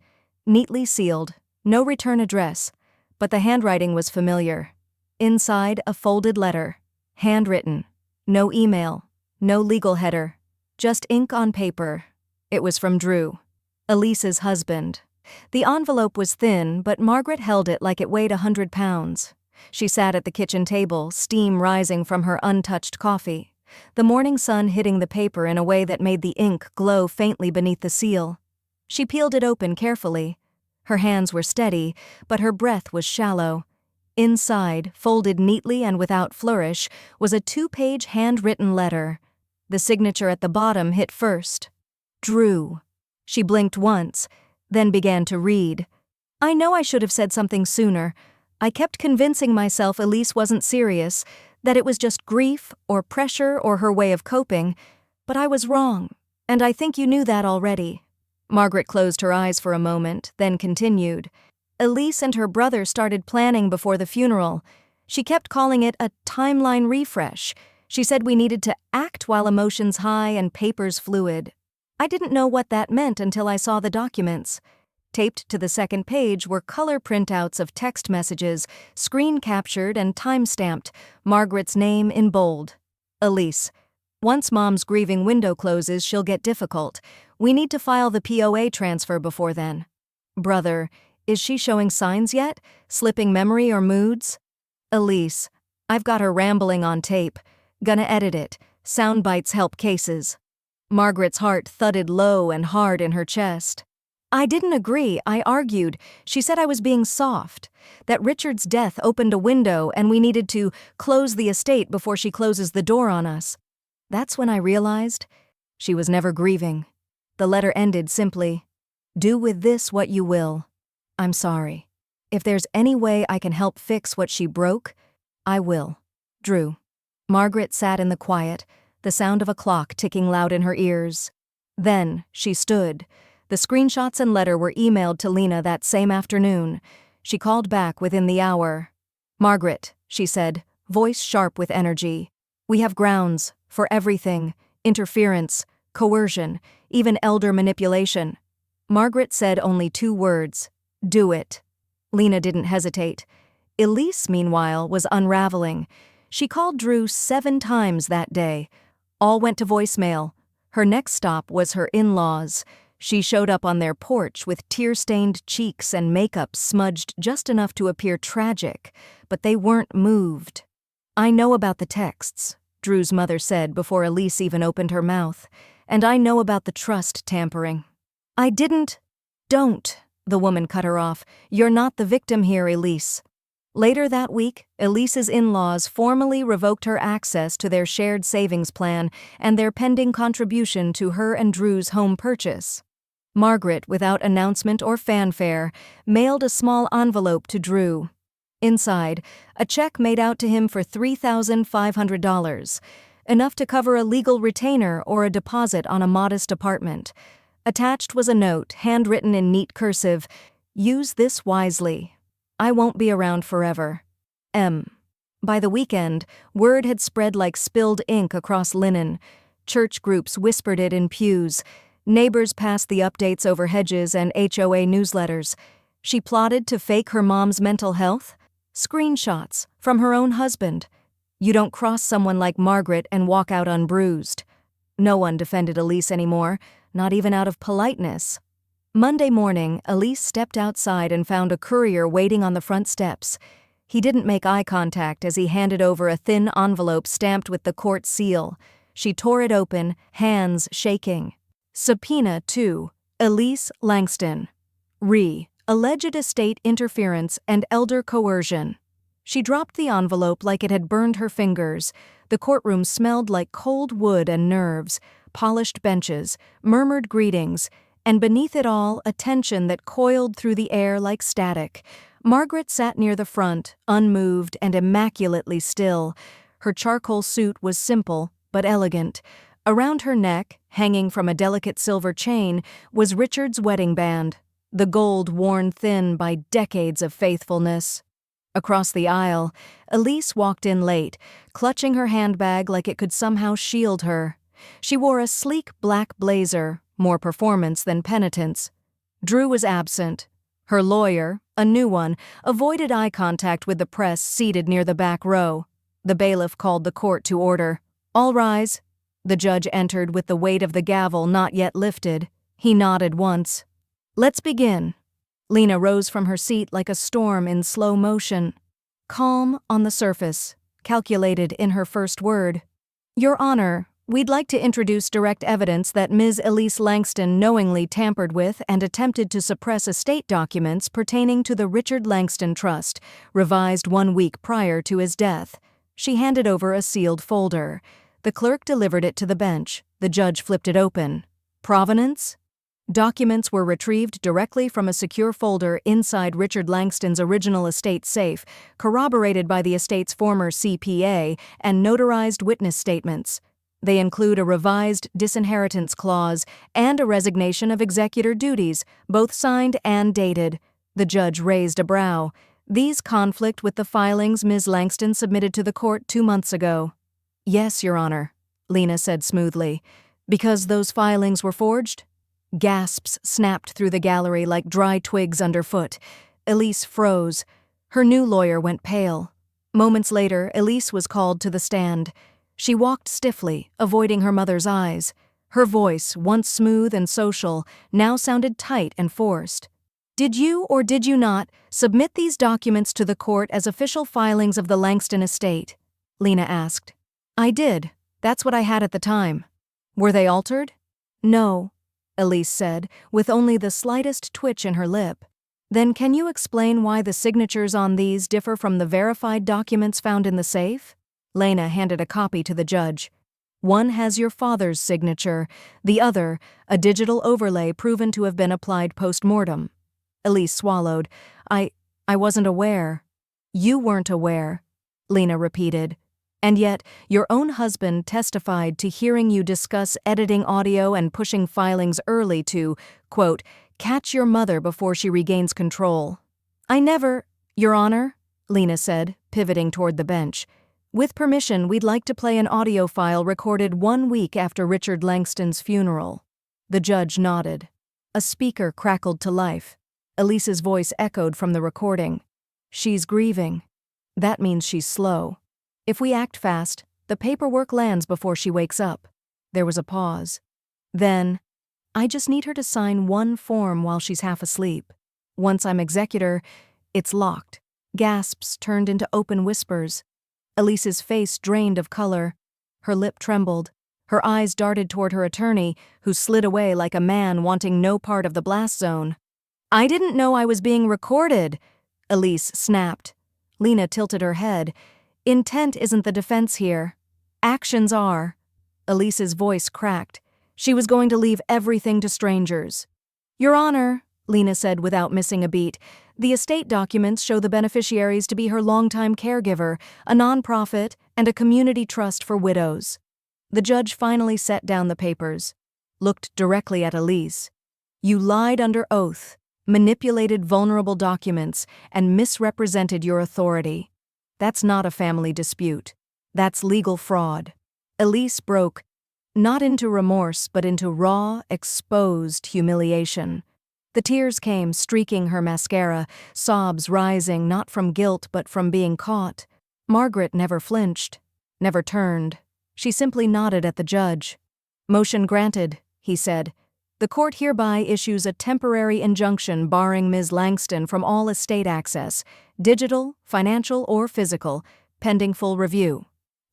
Neatly sealed, no return address, but the handwriting was familiar. Inside, a folded letter. Handwritten. No email. No legal header. Just ink on paper. It was from Drew, Elise's husband. The envelope was thin, but Margaret held it like it weighed 100 pounds. She sat at the kitchen table, steam rising from her untouched coffee, the morning sun hitting the paper in a way that made the ink glow faintly beneath the seal. She peeled it open carefully. Her hands were steady, but her breath was shallow. Inside, folded neatly and without flourish, was a 2-page handwritten letter. The signature at the bottom hit first. Drew. She blinked once, then began to read. I know I should have said something sooner. I kept convincing myself Elise wasn't serious, that it was just grief or pressure or her way of coping, but I was wrong, and I think you knew that already. Margaret closed her eyes for a moment, then continued. Elise and her brother started planning before the funeral. She kept calling it a timeline refresh. She said we needed to act while emotions high and papers fluid. I didn't know what that meant until I saw the documents. Taped to the second page were color printouts of text messages, screen-captured and time-stamped, Margaret's name in bold. Elise. Once Mom's grieving window closes, she'll get difficult. We need to file the POA transfer before then. Brother. Is she showing signs yet? Slipping memory or moods? Elise. I've got her rambling on tape. Gonna edit it. Sound bites help cases. Margaret's heart thudded low and hard in her chest. I didn't agree, I argued. She said I was being soft. That Richard's death opened a window and we needed to close the estate before she closes the door on us. That's when I realized she was never grieving. The letter ended simply, do with this what you will. I'm sorry. If there's any way I can help fix what she broke, I will. Drew. Margaret sat in the quiet, the sound of a clock ticking loud in her ears. Then she stood. The screenshots and letter were emailed to Lena that same afternoon. She called back within the hour. Margaret, she said, voice sharp with energy. We have grounds for everything, interference, coercion, even elder manipulation. Margaret said only 2 words. Do it. Lena didn't hesitate. Elise, meanwhile, was unraveling. She called Drew 7 times that day. All went to voicemail. Her next stop was her in-laws. She showed up on their porch with tear-stained cheeks and makeup smudged just enough to appear tragic, but they weren't moved. I know about the texts, Drew's mother said before Elise even opened her mouth, and I know about the trust tampering. I didn't. Don't, the woman cut her off. You're not the victim here, Elise. Later that week, Elise's in-laws formally revoked her access to their shared savings plan and their pending contribution to her and Drew's home purchase. Margaret, without announcement or fanfare, mailed a small envelope to Drew. Inside, a check made out to him for $3,500, enough to cover a legal retainer or a deposit on a modest apartment. Attached was a note, handwritten in neat cursive, "Use this wisely. I won't be around forever. M." By the weekend, word had spread like spilled ink across linen. Church groups whispered it in pews. Neighbors passed the updates over hedges and HOA newsletters. She plotted to fake her mom's mental health? Screenshots from her own husband. You don't cross someone like Margaret and walk out unbruised. No one defended Elise anymore, not even out of politeness. Monday morning, Elise stepped outside and found a courier waiting on the front steps. He didn't make eye contact as he handed over a thin envelope stamped with the court seal. She tore it open, hands shaking. Subpoena to Elise Langston. Alleged estate interference and elder coercion. She dropped the envelope like it had burned her fingers. The courtroom smelled like cold wood and nerves, polished benches, murmured greetings, and beneath it all, a tension that coiled through the air like static. Margaret sat near the front, unmoved and immaculately still. Her charcoal suit was simple but elegant. Around her neck, hanging from a delicate silver chain, was Richard's wedding band, the gold worn thin by decades of faithfulness. Across the aisle, Elise walked in late, clutching her handbag like it could somehow shield her. She wore a sleek black blazer, more performance than penitence. Drew was absent. Her lawyer, a new one, avoided eye contact with the press seated near the back row. The bailiff called the court to order. All rise. The judge entered with the weight of the gavel not yet lifted. He nodded once. Let's begin. Lena rose from her seat like a storm in slow motion. Calm on the surface, calculated in her first word. Your Honor, we'd like to introduce direct evidence that Ms. Elise Langston knowingly tampered with and attempted to suppress estate documents pertaining to the Richard Langston Trust, revised 1 week prior to his death. She handed over a sealed folder. The clerk delivered it to the bench. The judge flipped it open. Provenance? Documents were retrieved directly from a secure folder inside Richard Langston's original estate safe, corroborated by the estate's former CPA and notarized witness statements. They include a revised disinheritance clause and a resignation of executor duties, both signed and dated. The judge raised a brow. These conflict with the filings Ms. Langston submitted to the court 2 months ago. Yes, Your Honor, Lena said smoothly. Because those filings were forged? Gasps snapped through the gallery like dry twigs underfoot. Elise froze. Her new lawyer went pale. Moments later, Elise was called to the stand. She walked stiffly, avoiding her mother's eyes. Her voice, once smooth and social, now sounded tight and forced. Did you or did you not submit these documents to the court as official filings of the Langston estate? Lena asked. I did. That's what I had at the time. Were they altered? No, Elise said, with only the slightest twitch in her lip. Then can you explain why the signatures on these differ from the verified documents found in the safe? Lena handed a copy to the judge. One has your father's signature, the other, a digital overlay proven to have been applied post-mortem. Elise swallowed. I wasn't aware. You weren't aware, Lena repeated. And yet, your own husband testified to hearing you discuss editing audio and pushing filings early to, quote, catch your mother before she regains control. I never, Your Honor, Lena said, pivoting toward the bench. With permission, we'd like to play an audio file recorded 1 week after Richard Langston's funeral. The judge nodded. A speaker crackled to life. Elise's voice echoed from the recording. She's grieving. That means she's slow. If we act fast, the paperwork lands before she wakes up. There was a pause. Then, I just need her to sign one form while she's half asleep. Once I'm executor, it's locked. Gasps turned into open whispers. Elise's face drained of color. Her lip trembled. Her eyes darted toward her attorney, who slid away like a man wanting no part of the blast zone. I didn't know I was being recorded, Elise snapped. Lena tilted her head. Intent isn't the defense here. Actions are. Elise's voice cracked. She was going to leave everything to strangers. Your Honor, Lena said without missing a beat, the estate documents show the beneficiaries to be her longtime caregiver, a nonprofit, and a community trust for widows. The judge finally set down the papers, looked directly at Elise. You lied under oath, manipulated vulnerable documents, and misrepresented your authority. That's not a family dispute. That's legal fraud. Elise broke, not into remorse, but into raw, exposed humiliation. The tears came streaking her mascara, sobs rising not from guilt but from being caught. Margaret never flinched, never turned. She simply nodded at the judge. Motion granted, he said. The court hereby issues a temporary injunction barring Ms. Langston from all estate access, digital, financial, or physical, pending full review.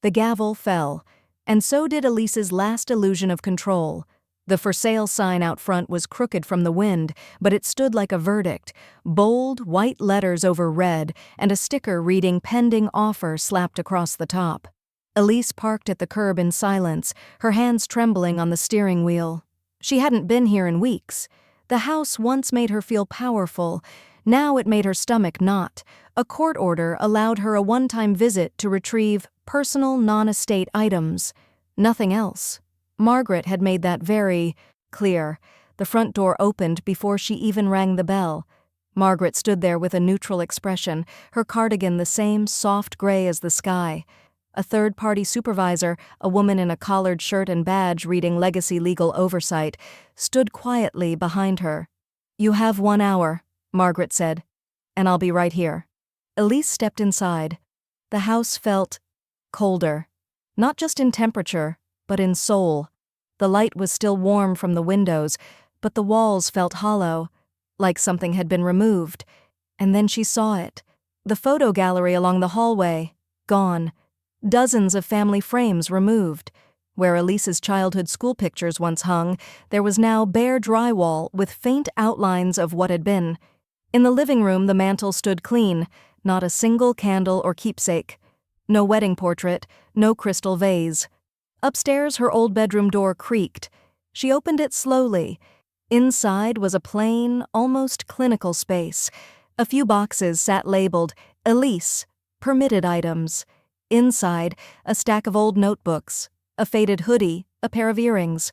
The gavel fell, and so did Elise's last illusion of control. The for sale sign out front was crooked from the wind, but it stood like a verdict, bold, white letters over red, and a sticker reading pending offer slapped across the top. Elise parked at the curb in silence, her hands trembling on the steering wheel. She hadn't been here in weeks. The house once made her feel powerful. Now it made her stomach knot. A court order allowed her a one-time visit to retrieve personal non-estate items. Nothing else. Margaret had made that very clear. The front door opened before she even rang the bell. Margaret stood there with a neutral expression, her cardigan the same soft gray as the sky. A third-party supervisor, a woman in a collared shirt and badge reading Legacy Legal Oversight, stood quietly behind her. You have 1 hour, Margaret said, and I'll be right here. Elise stepped inside. The house felt colder, not just in temperature, but in soul. The light was still warm from the windows, but the walls felt hollow, like something had been removed. And then she saw it. The photo gallery along the hallway, gone. Dozens of family frames removed. Where Elise's childhood school pictures once hung, there was now bare drywall with faint outlines of what had been. In the living room, the mantel stood clean, not a single candle or keepsake. No wedding portrait, no crystal vase. Upstairs, her old bedroom door creaked. She opened it slowly. Inside was a plain, almost clinical space. A few boxes sat labeled, Elise, permitted items. Inside, a stack of old notebooks, a faded hoodie, a pair of earrings.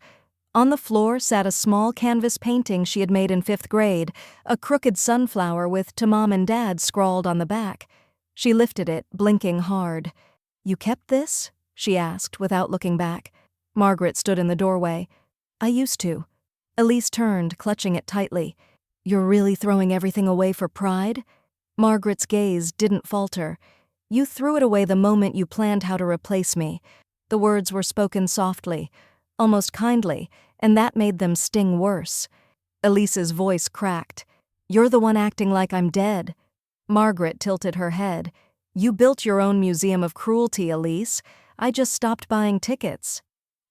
On the floor sat a small canvas painting she had made in 5th grade, a crooked sunflower with "To Mom and Dad" scrawled on the back. She lifted it, blinking hard. "You kept this?" she asked, without looking back. Margaret stood in the doorway. "I used to." Elise turned, clutching it tightly. "You're really throwing everything away for pride?" Margaret's gaze didn't falter. "You threw it away the moment you planned how to replace me." The words were spoken softly, almost kindly, and that made them sting worse. Elise's voice cracked. "You're the one acting like I'm dead." Margaret tilted her head. "You built your own museum of cruelty, Elise. I just stopped buying tickets."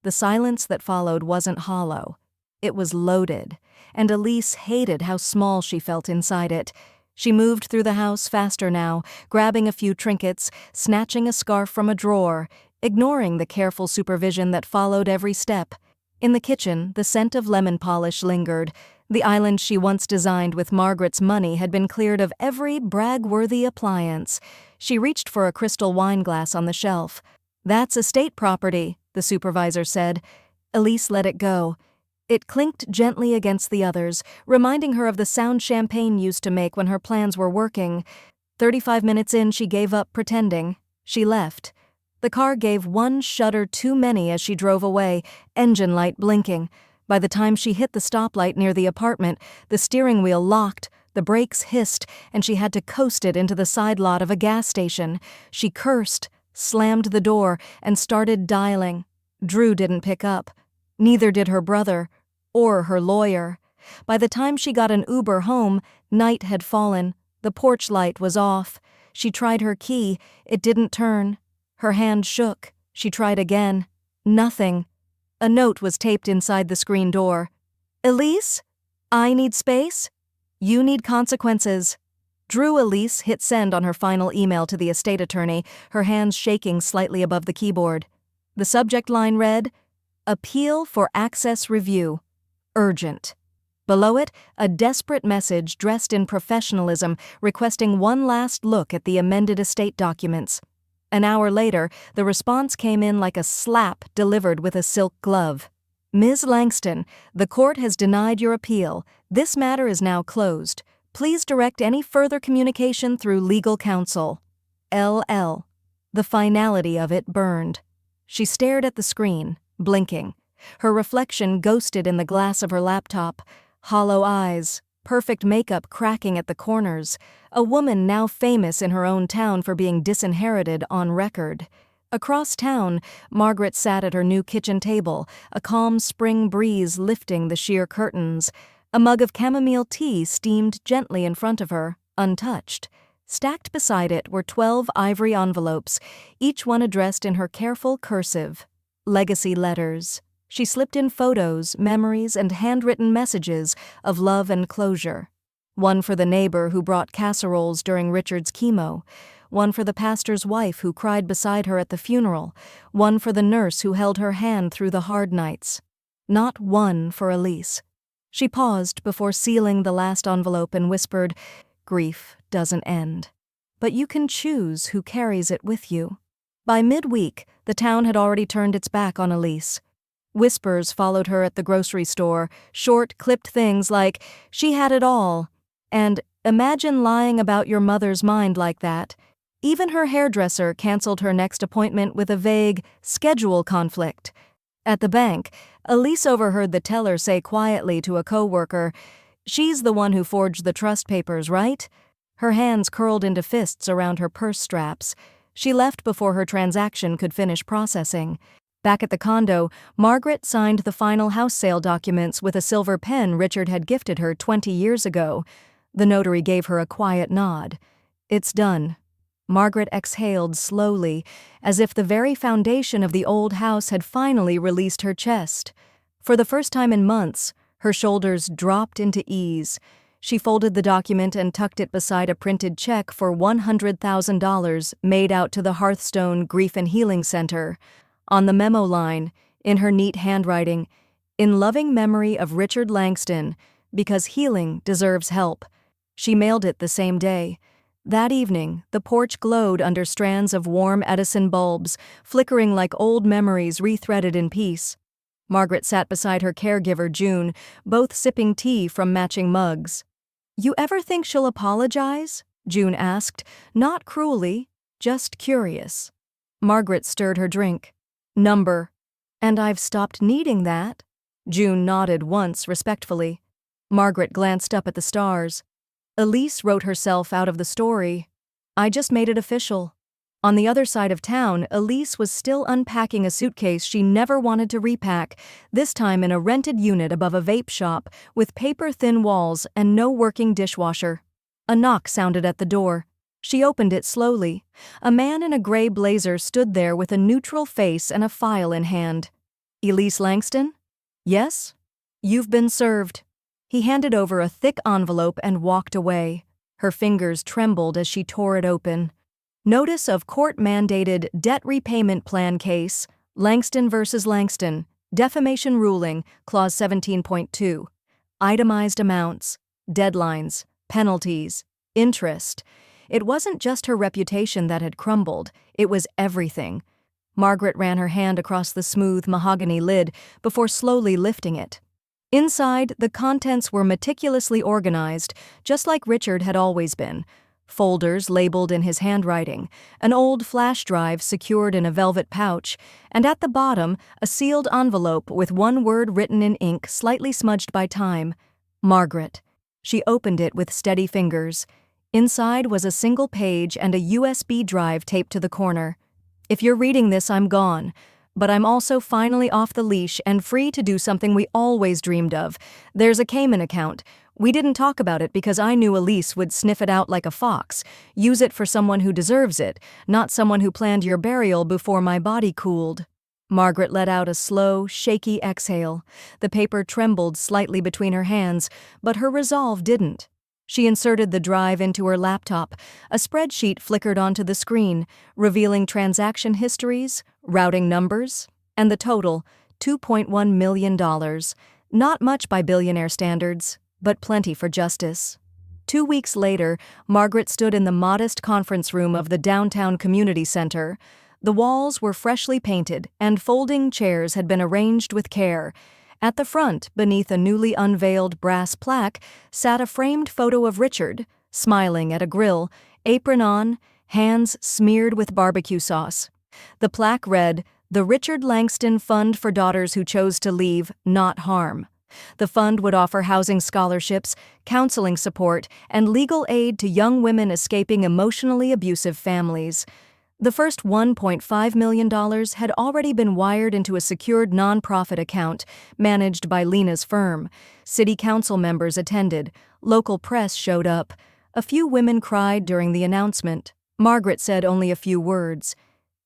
The silence that followed wasn't hollow. It was loaded, and Elise hated how small she felt inside it. She moved through the house faster now, grabbing a few trinkets, snatching a scarf from a drawer, ignoring the careful supervision that followed every step. In the kitchen, the scent of lemon polish lingered. The island she once designed with Margaret's money had been cleared of every brag-worthy appliance. She reached for a crystal wine glass on the shelf. "That's estate property," the supervisor said. Elise let it go. It clinked gently against the others, reminding her of the sound champagne used to make when her plans were working. 35 minutes in, she gave up pretending. She left. The car gave one shudder too many as she drove away, engine light blinking. By the time she hit the stoplight near the apartment, the steering wheel locked, the brakes hissed, and she had to coast it into the side lot of a gas station. She cursed, slammed the door, and started dialing. Drew didn't pick up. Neither did her brother, or her lawyer. By the time she got an Uber home, night had fallen. The porch light was off. She tried her key. It didn't turn. Her hand shook. She tried again. Nothing. A note was taped inside the screen door. "Elise? I need space. You need consequences." Drew Elise hit send on her final email to the estate attorney, her hands shaking slightly above the keyboard. The subject line read, "Appeal for access review. Urgent." Below it, a desperate message dressed in professionalism requesting one last look at the amended estate documents. An hour later, the response came in like a slap delivered with a silk glove. "Ms. Langston, the court has denied your appeal. This matter is now closed. Please direct any further communication through legal counsel. LL." The finality of it burned. She stared at the screen, blinking. Her reflection ghosted in the glass of her laptop. Hollow eyes, perfect makeup cracking at the corners. A woman now famous in her own town for being disinherited on record. Across town, Margaret sat at her new kitchen table, a calm spring breeze lifting the sheer curtains. A mug of chamomile tea steamed gently in front of her, untouched. Stacked beside it were 12 ivory envelopes, each one addressed in her careful cursive. Legacy letters. She slipped in photos, memories, and handwritten messages of love and closure. One for the neighbor who brought casseroles during Richard's chemo. One for the pastor's wife who cried beside her at the funeral. One for the nurse who held her hand through the hard nights. Not one for Elise. She paused before sealing the last envelope and whispered, "Grief doesn't end. But you can choose who carries it with you." By midweek, the town had already turned its back on Elise. Whispers followed her at the grocery store, short, clipped things like, "She had it all," and "Imagine lying about your mother's mind like that." Even her hairdresser canceled her next appointment with a vague schedule conflict. At the bank, Elise overheard the teller say quietly to a coworker, "She's the one who forged the trust papers, right?" Her hands curled into fists around her purse straps. She left before her transaction could finish processing. Back at the condo, Margaret signed the final house sale documents with a silver pen Richard had gifted her 20 years ago. The notary gave her a quiet nod. "It's done." Margaret exhaled slowly, as if the very foundation of the old house had finally released her chest. For the first time in months, her shoulders dropped into ease. She folded the document and tucked it beside a printed check for $100,000 made out to the Hearthstone Grief and Healing Center. On the memo line, in her neat handwriting, "In loving memory of Richard Langston, because healing deserves help." She mailed it the same day. That evening, the porch glowed under strands of warm Edison bulbs, flickering like old memories rethreaded in peace. Margaret sat beside her caregiver, June, both sipping tea from matching mugs. "You ever think she'll apologize?" June asked, not cruelly, just curious. Margaret stirred her drink. "Number. And I've stopped needing that." June nodded once respectfully. Margaret glanced up at the stars. "Elise wrote herself out of the story. I just made it official." On the other side of town, Elise was still unpacking a suitcase she never wanted to repack, this time in a rented unit above a vape shop, with paper-thin walls and no working dishwasher. A knock sounded at the door. She opened it slowly. A man in a gray blazer stood there with a neutral face and a file in hand. "Elise Langston?" "Yes?" "You've been served." He handed over a thick envelope and walked away. Her fingers trembled as she tore it open. Notice of court-mandated debt repayment plan case, Langston versus Langston, defamation ruling, clause 17.2. Itemized amounts, deadlines, penalties, interest. It wasn't just her reputation that had crumbled, it was everything. Margaret ran her hand across the smooth mahogany lid before slowly lifting it. Inside, the contents were meticulously organized, just like Richard had always been. Folders labeled in his handwriting, an old flash drive secured in a velvet pouch, and at the bottom, a sealed envelope with one word written in ink slightly smudged by time. Margaret. She opened it with steady fingers. Inside was a single page and a USB drive taped to the corner. "If you're reading this, I'm gone. But I'm also finally off the leash and free to do something we always dreamed of. There's a Cayman account. We didn't talk about it because I knew Elise would sniff it out like a fox. Use it for someone who deserves it, not someone who planned your burial before my body cooled." Margaret let out a slow, shaky exhale. The paper trembled slightly between her hands, but her resolve didn't. She inserted the drive into her laptop. A spreadsheet flickered onto the screen, revealing transaction histories, routing numbers, and the total, $2.1 million. Not much by billionaire standards, but plenty for justice. 2 weeks later, Margaret stood in the modest conference room of the downtown community center. The walls were freshly painted, and folding chairs had been arranged with care. At the front, beneath a newly unveiled brass plaque, sat a framed photo of Richard, smiling at a grill, apron on, hands smeared with barbecue sauce. The plaque read, "The Richard Langston Fund for Daughters Who Chose to Leave, Not Harm." The fund would offer housing scholarships, counseling support, and legal aid to young women escaping emotionally abusive families. The first $1.5 million had already been wired into a secured nonprofit account managed by Lena's firm. City council members attended. Local press showed up. A few women cried during the announcement. Margaret said only a few words.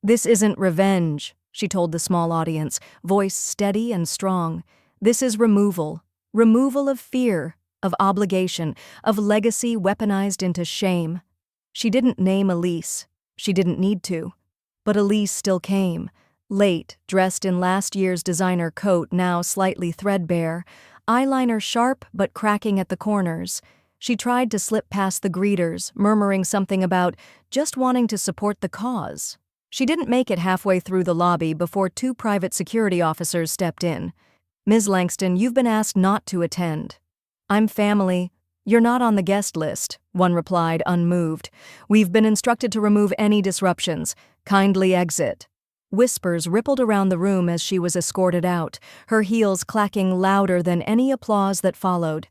"This isn't revenge," she told the small audience, voice steady and strong. "This is removal. Removal of fear, of obligation, of legacy weaponized into shame." She didn't name Elise. She didn't need to. But Elise still came, late, dressed in last year's designer coat now slightly threadbare, eyeliner sharp but cracking at the corners. She tried to slip past the greeters, murmuring something about just wanting to support the cause. She didn't make it halfway through the lobby before 2 private security officers stepped in. "Ms. Langston, you've been asked not to attend." "I'm family." "You're not on the guest list," one replied, unmoved. "We've been instructed to remove any disruptions. Kindly exit." Whispers rippled around the room as she was escorted out, her heels clacking louder than any applause that followed.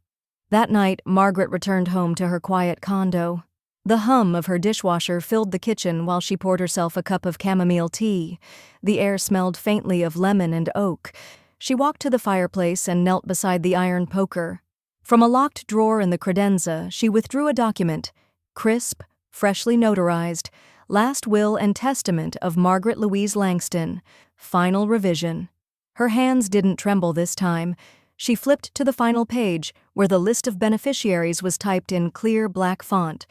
That night, Margaret returned home to her quiet condo. The hum of her dishwasher filled the kitchen while she poured herself a cup of chamomile tea. The air smelled faintly of lemon and oak. She walked to the fireplace and knelt beside the iron poker. From a locked drawer in the credenza, she withdrew a document, crisp, freshly notarized, last will and testament of Margaret Louise Langston, final revision. Her hands didn't tremble this time. She flipped to the final page, where the list of beneficiaries was typed in clear black font.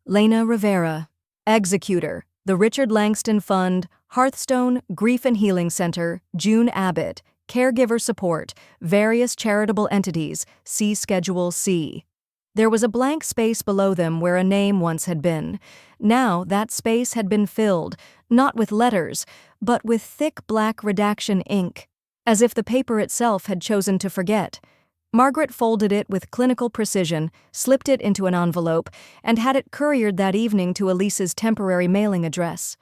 Lena Rivera, executor, the Richard Langston Fund, Hearthstone Grief and Healing Center, June Abbott, Caregiver Support, various charitable entities, see Schedule C. There was a blank space below them where a name once had been. Now that space had been filled, not with letters, but with thick black redaction ink, as if the paper itself had chosen to forget. Margaret folded it with clinical precision, slipped it into an envelope, and had it couriered that evening to Elise's temporary mailing address.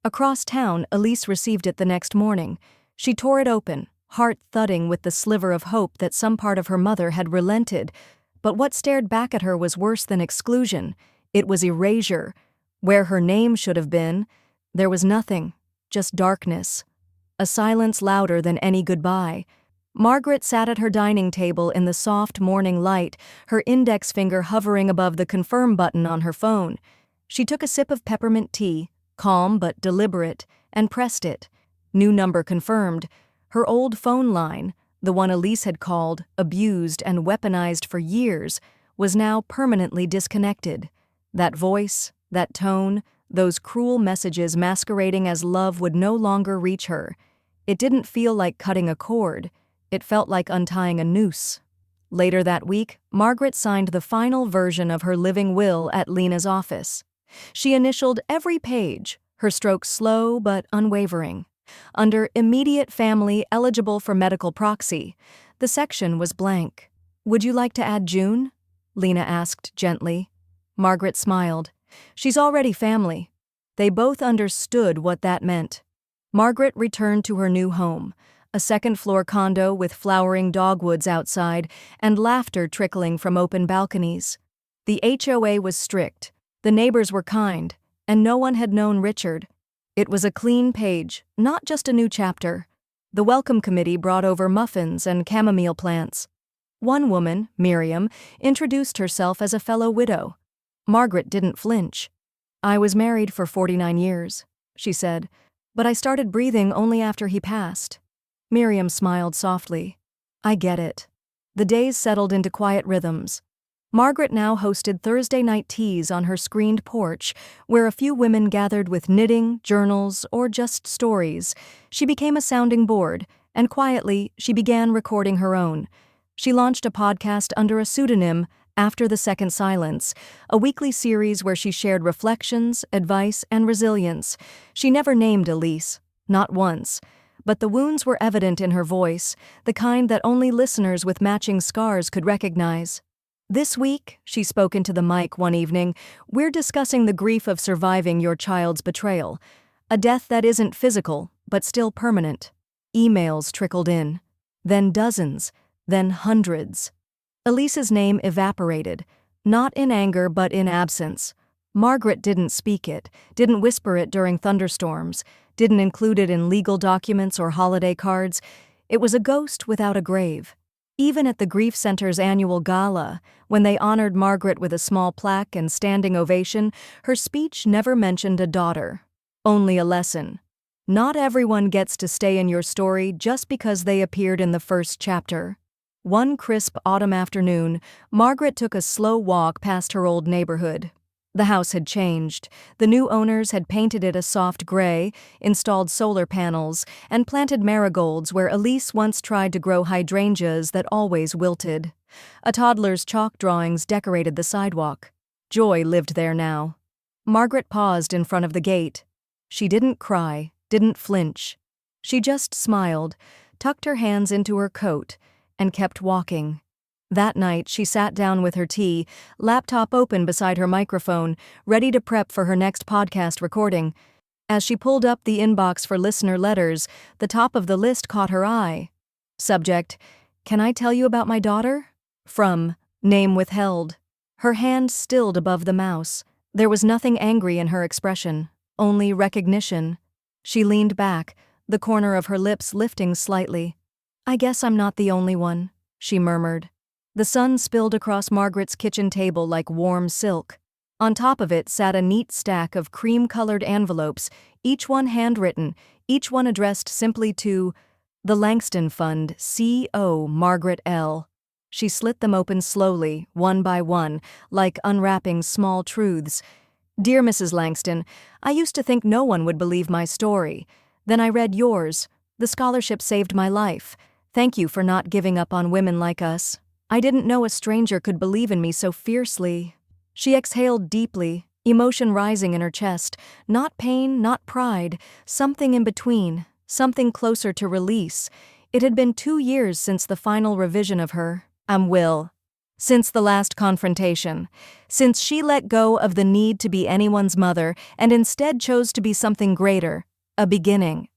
Across town, Elise received it the next morning. She tore it open, heart thudding with the sliver of hope that some part of her mother had relented. But what stared back at her was worse than exclusion. It was erasure. Where her name should have been, there was nothing, just darkness. A silence louder than any goodbye. Margaret sat at her dining table in the soft morning light, her index finger hovering above the confirm button on her phone. She took a sip of peppermint tea, calm but deliberate, and pressed it. New number confirmed. Her old phone line, the one Elise had called, abused, and weaponized for years, was now permanently disconnected. That voice, that tone, those cruel messages masquerading as love would no longer reach her. It didn't feel like cutting a cord. It felt like untying a noose. Later that week, Margaret signed the final version of her living will at Lena's office. She initialed every page, her strokes slow but unwavering. Under immediate family eligible for medical proxy, the section was blank. "Would you like to add June?" Lena asked gently. Margaret smiled. "She's already family." They both understood what that meant. Margaret returned to her new home, a second-floor condo with flowering dogwoods outside and laughter trickling from open balconies. The HOA was strict, the neighbors were kind, and no one had known Richard. It was a clean page, not just a new chapter. The welcome committee brought over muffins and chamomile plants. One woman, Miriam, introduced herself as a fellow widow. Margaret didn't flinch. "I was married for 49 years, she said, "but I started breathing only after he passed." Miriam smiled softly. "I get it." The days settled into quiet rhythms. Margaret now hosted Thursday night teas on her screened porch, where a few women gathered with knitting, journals, or just stories. She became a sounding board, and quietly, she began recording her own. She launched a podcast under a pseudonym, After the Second Silence, a weekly series where she shared reflections, advice, and resilience. She never named Elise, not once. But the wounds were evident in her voice, the kind that only listeners with matching scars could recognize. "This week," she spoke into the mic one evening, "we're discussing the grief of surviving your child's betrayal. A death that isn't physical, but still permanent." Emails trickled in. Then dozens. Then hundreds. Elise's name evaporated, not in anger but in absence. Margaret didn't speak it, didn't whisper it during thunderstorms, didn't include it in legal documents or holiday cards. It was a ghost without a grave. Even at the Grief Center's annual gala, when they honored Margaret with a small plaque and standing ovation, her speech never mentioned a daughter. Only a lesson. Not everyone gets to stay in your story just because they appeared in the first chapter. One crisp autumn afternoon, Margaret took a slow walk past her old neighborhood. The house had changed. The new owners had painted it a soft gray, installed solar panels, and planted marigolds where Elise once tried to grow hydrangeas that always wilted. A toddler's chalk drawings decorated the sidewalk. Joy lived there now. Margaret paused in front of the gate. She didn't cry, didn't flinch. She just smiled, tucked her hands into her coat, and kept walking. That night, she sat down with her tea, laptop open beside her microphone, ready to prep for her next podcast recording. As she pulled up the inbox for listener letters, the top of the list caught her eye. Subject: "Can I tell you about my daughter?" From Name withheld. Her hand stilled above the mouse. There was nothing angry in her expression, only recognition. She leaned back, the corner of her lips lifting slightly. "I guess I'm not the only one," she murmured. The sun spilled across Margaret's kitchen table like warm silk. On top of it sat a neat stack of cream-colored envelopes, each one handwritten, each one addressed simply to the Langston Fund, C.O. Margaret L. She slit them open slowly, one by one, like unwrapping small truths. Dear Mrs. Langston, I used to think no one would believe my story. Then I read yours. The scholarship saved my life. Thank you for not giving up on women like us. I didn't know a stranger could believe in me so fiercely. She exhaled deeply, emotion rising in her chest. Not pain, not pride, something in between, something closer to release. It had been 2 years since the final revision of her, Will. Since the last confrontation. Since she let go of the need to be anyone's mother and instead chose to be something greater, a beginning.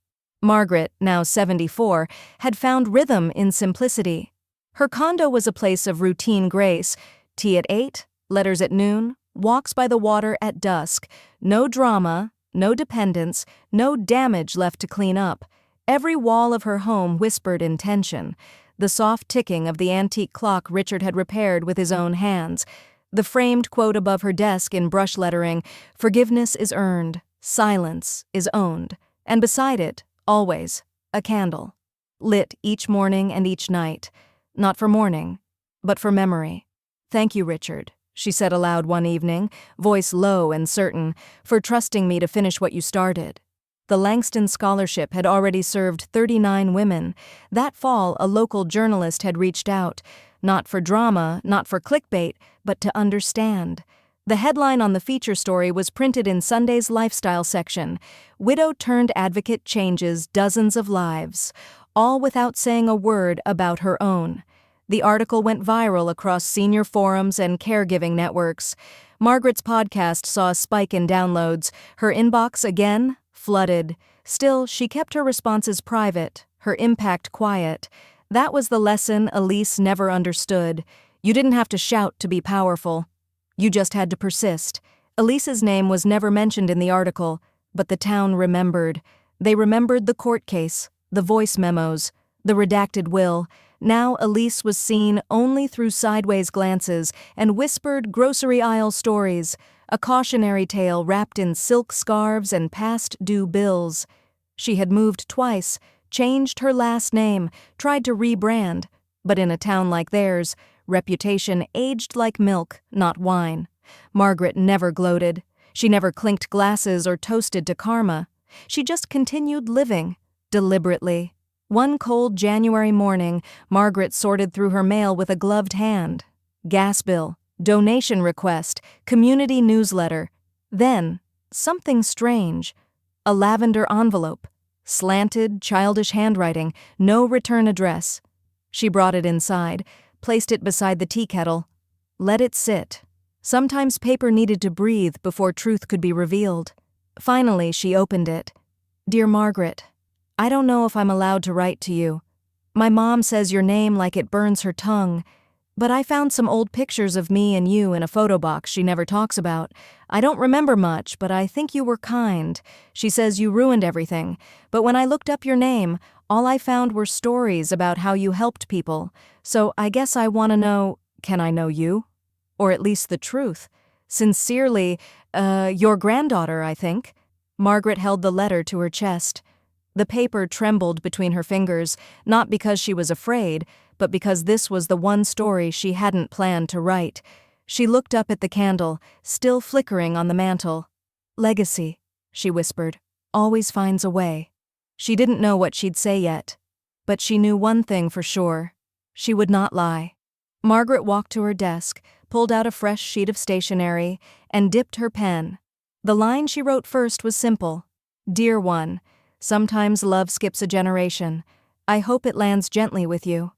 Margaret, now 74, had found rhythm in simplicity. Her condo was a place of routine grace. Tea at 8, letters at noon, walks by the water at dusk. No drama, no dependence, no damage left to clean up. Every wall of her home whispered intention. The soft ticking of the antique clock Richard had repaired with his own hands. The framed quote above her desk in brush lettering, "Forgiveness is earned, silence is owned." And beside it, always, a candle. Lit each morning and each night. Not for mourning, but for memory. "Thank you, Richard," she said aloud one evening, voice low and certain, "for trusting me to finish what you started." The Langston Scholarship had already served 39 women. That fall, a local journalist had reached out, not for drama, not for clickbait, but to understand. The headline on the feature story was printed in Sunday's lifestyle section. "Widow turned advocate changes dozens of lives," all without saying a word about her own. The article went viral across senior forums and caregiving networks. Margaret's podcast saw a spike in downloads. Her inbox again flooded. Still, she kept her responses private, her impact quiet. That was the lesson Elise never understood. You didn't have to shout to be powerful. You just had to persist. Elise's name was never mentioned in the article, but the town remembered. They remembered the court case, the voice memos, the redacted will. Now Elise was seen only through sideways glances and whispered grocery aisle stories, a cautionary tale wrapped in silk scarves and past-due bills. She had moved twice, changed her last name, tried to rebrand, but in a town like theirs, reputation aged like milk, not wine. Margaret never gloated. She never clinked glasses or toasted to karma. She just continued living, deliberately. One cold January morning, Margaret sorted through her mail with a gloved hand. Gas bill, donation request, community newsletter. Then, something strange. A lavender envelope. Slanted, childish handwriting, no return address. She brought it inside, placed it beside the tea kettle. Let it sit. Sometimes paper needed to breathe before truth could be revealed. Finally, she opened it. "Dear Margaret, I don't know if I'm allowed to write to you. My mom says your name like it burns her tongue. But I found some old pictures of me and you in a photo box she never talks about. I don't remember much, but I think you were kind. She says you ruined everything. But when I looked up your name, all I found were stories about how you helped people. So I guess I want to know, can I know you? Or at least the truth. Sincerely, your granddaughter, I think." Margaret held the letter to her chest. The paper trembled between her fingers, not because she was afraid, but because this was the one story she hadn't planned to write. She looked up at the candle, still flickering on the mantel. "Legacy," she whispered, "always finds a way." She didn't know what she'd say yet, but she knew one thing for sure. She would not lie. Margaret walked to her desk, pulled out a fresh sheet of stationery, and dipped her pen. The line she wrote first was simple. "Dear one, sometimes love skips a generation. I hope it lands gently with you."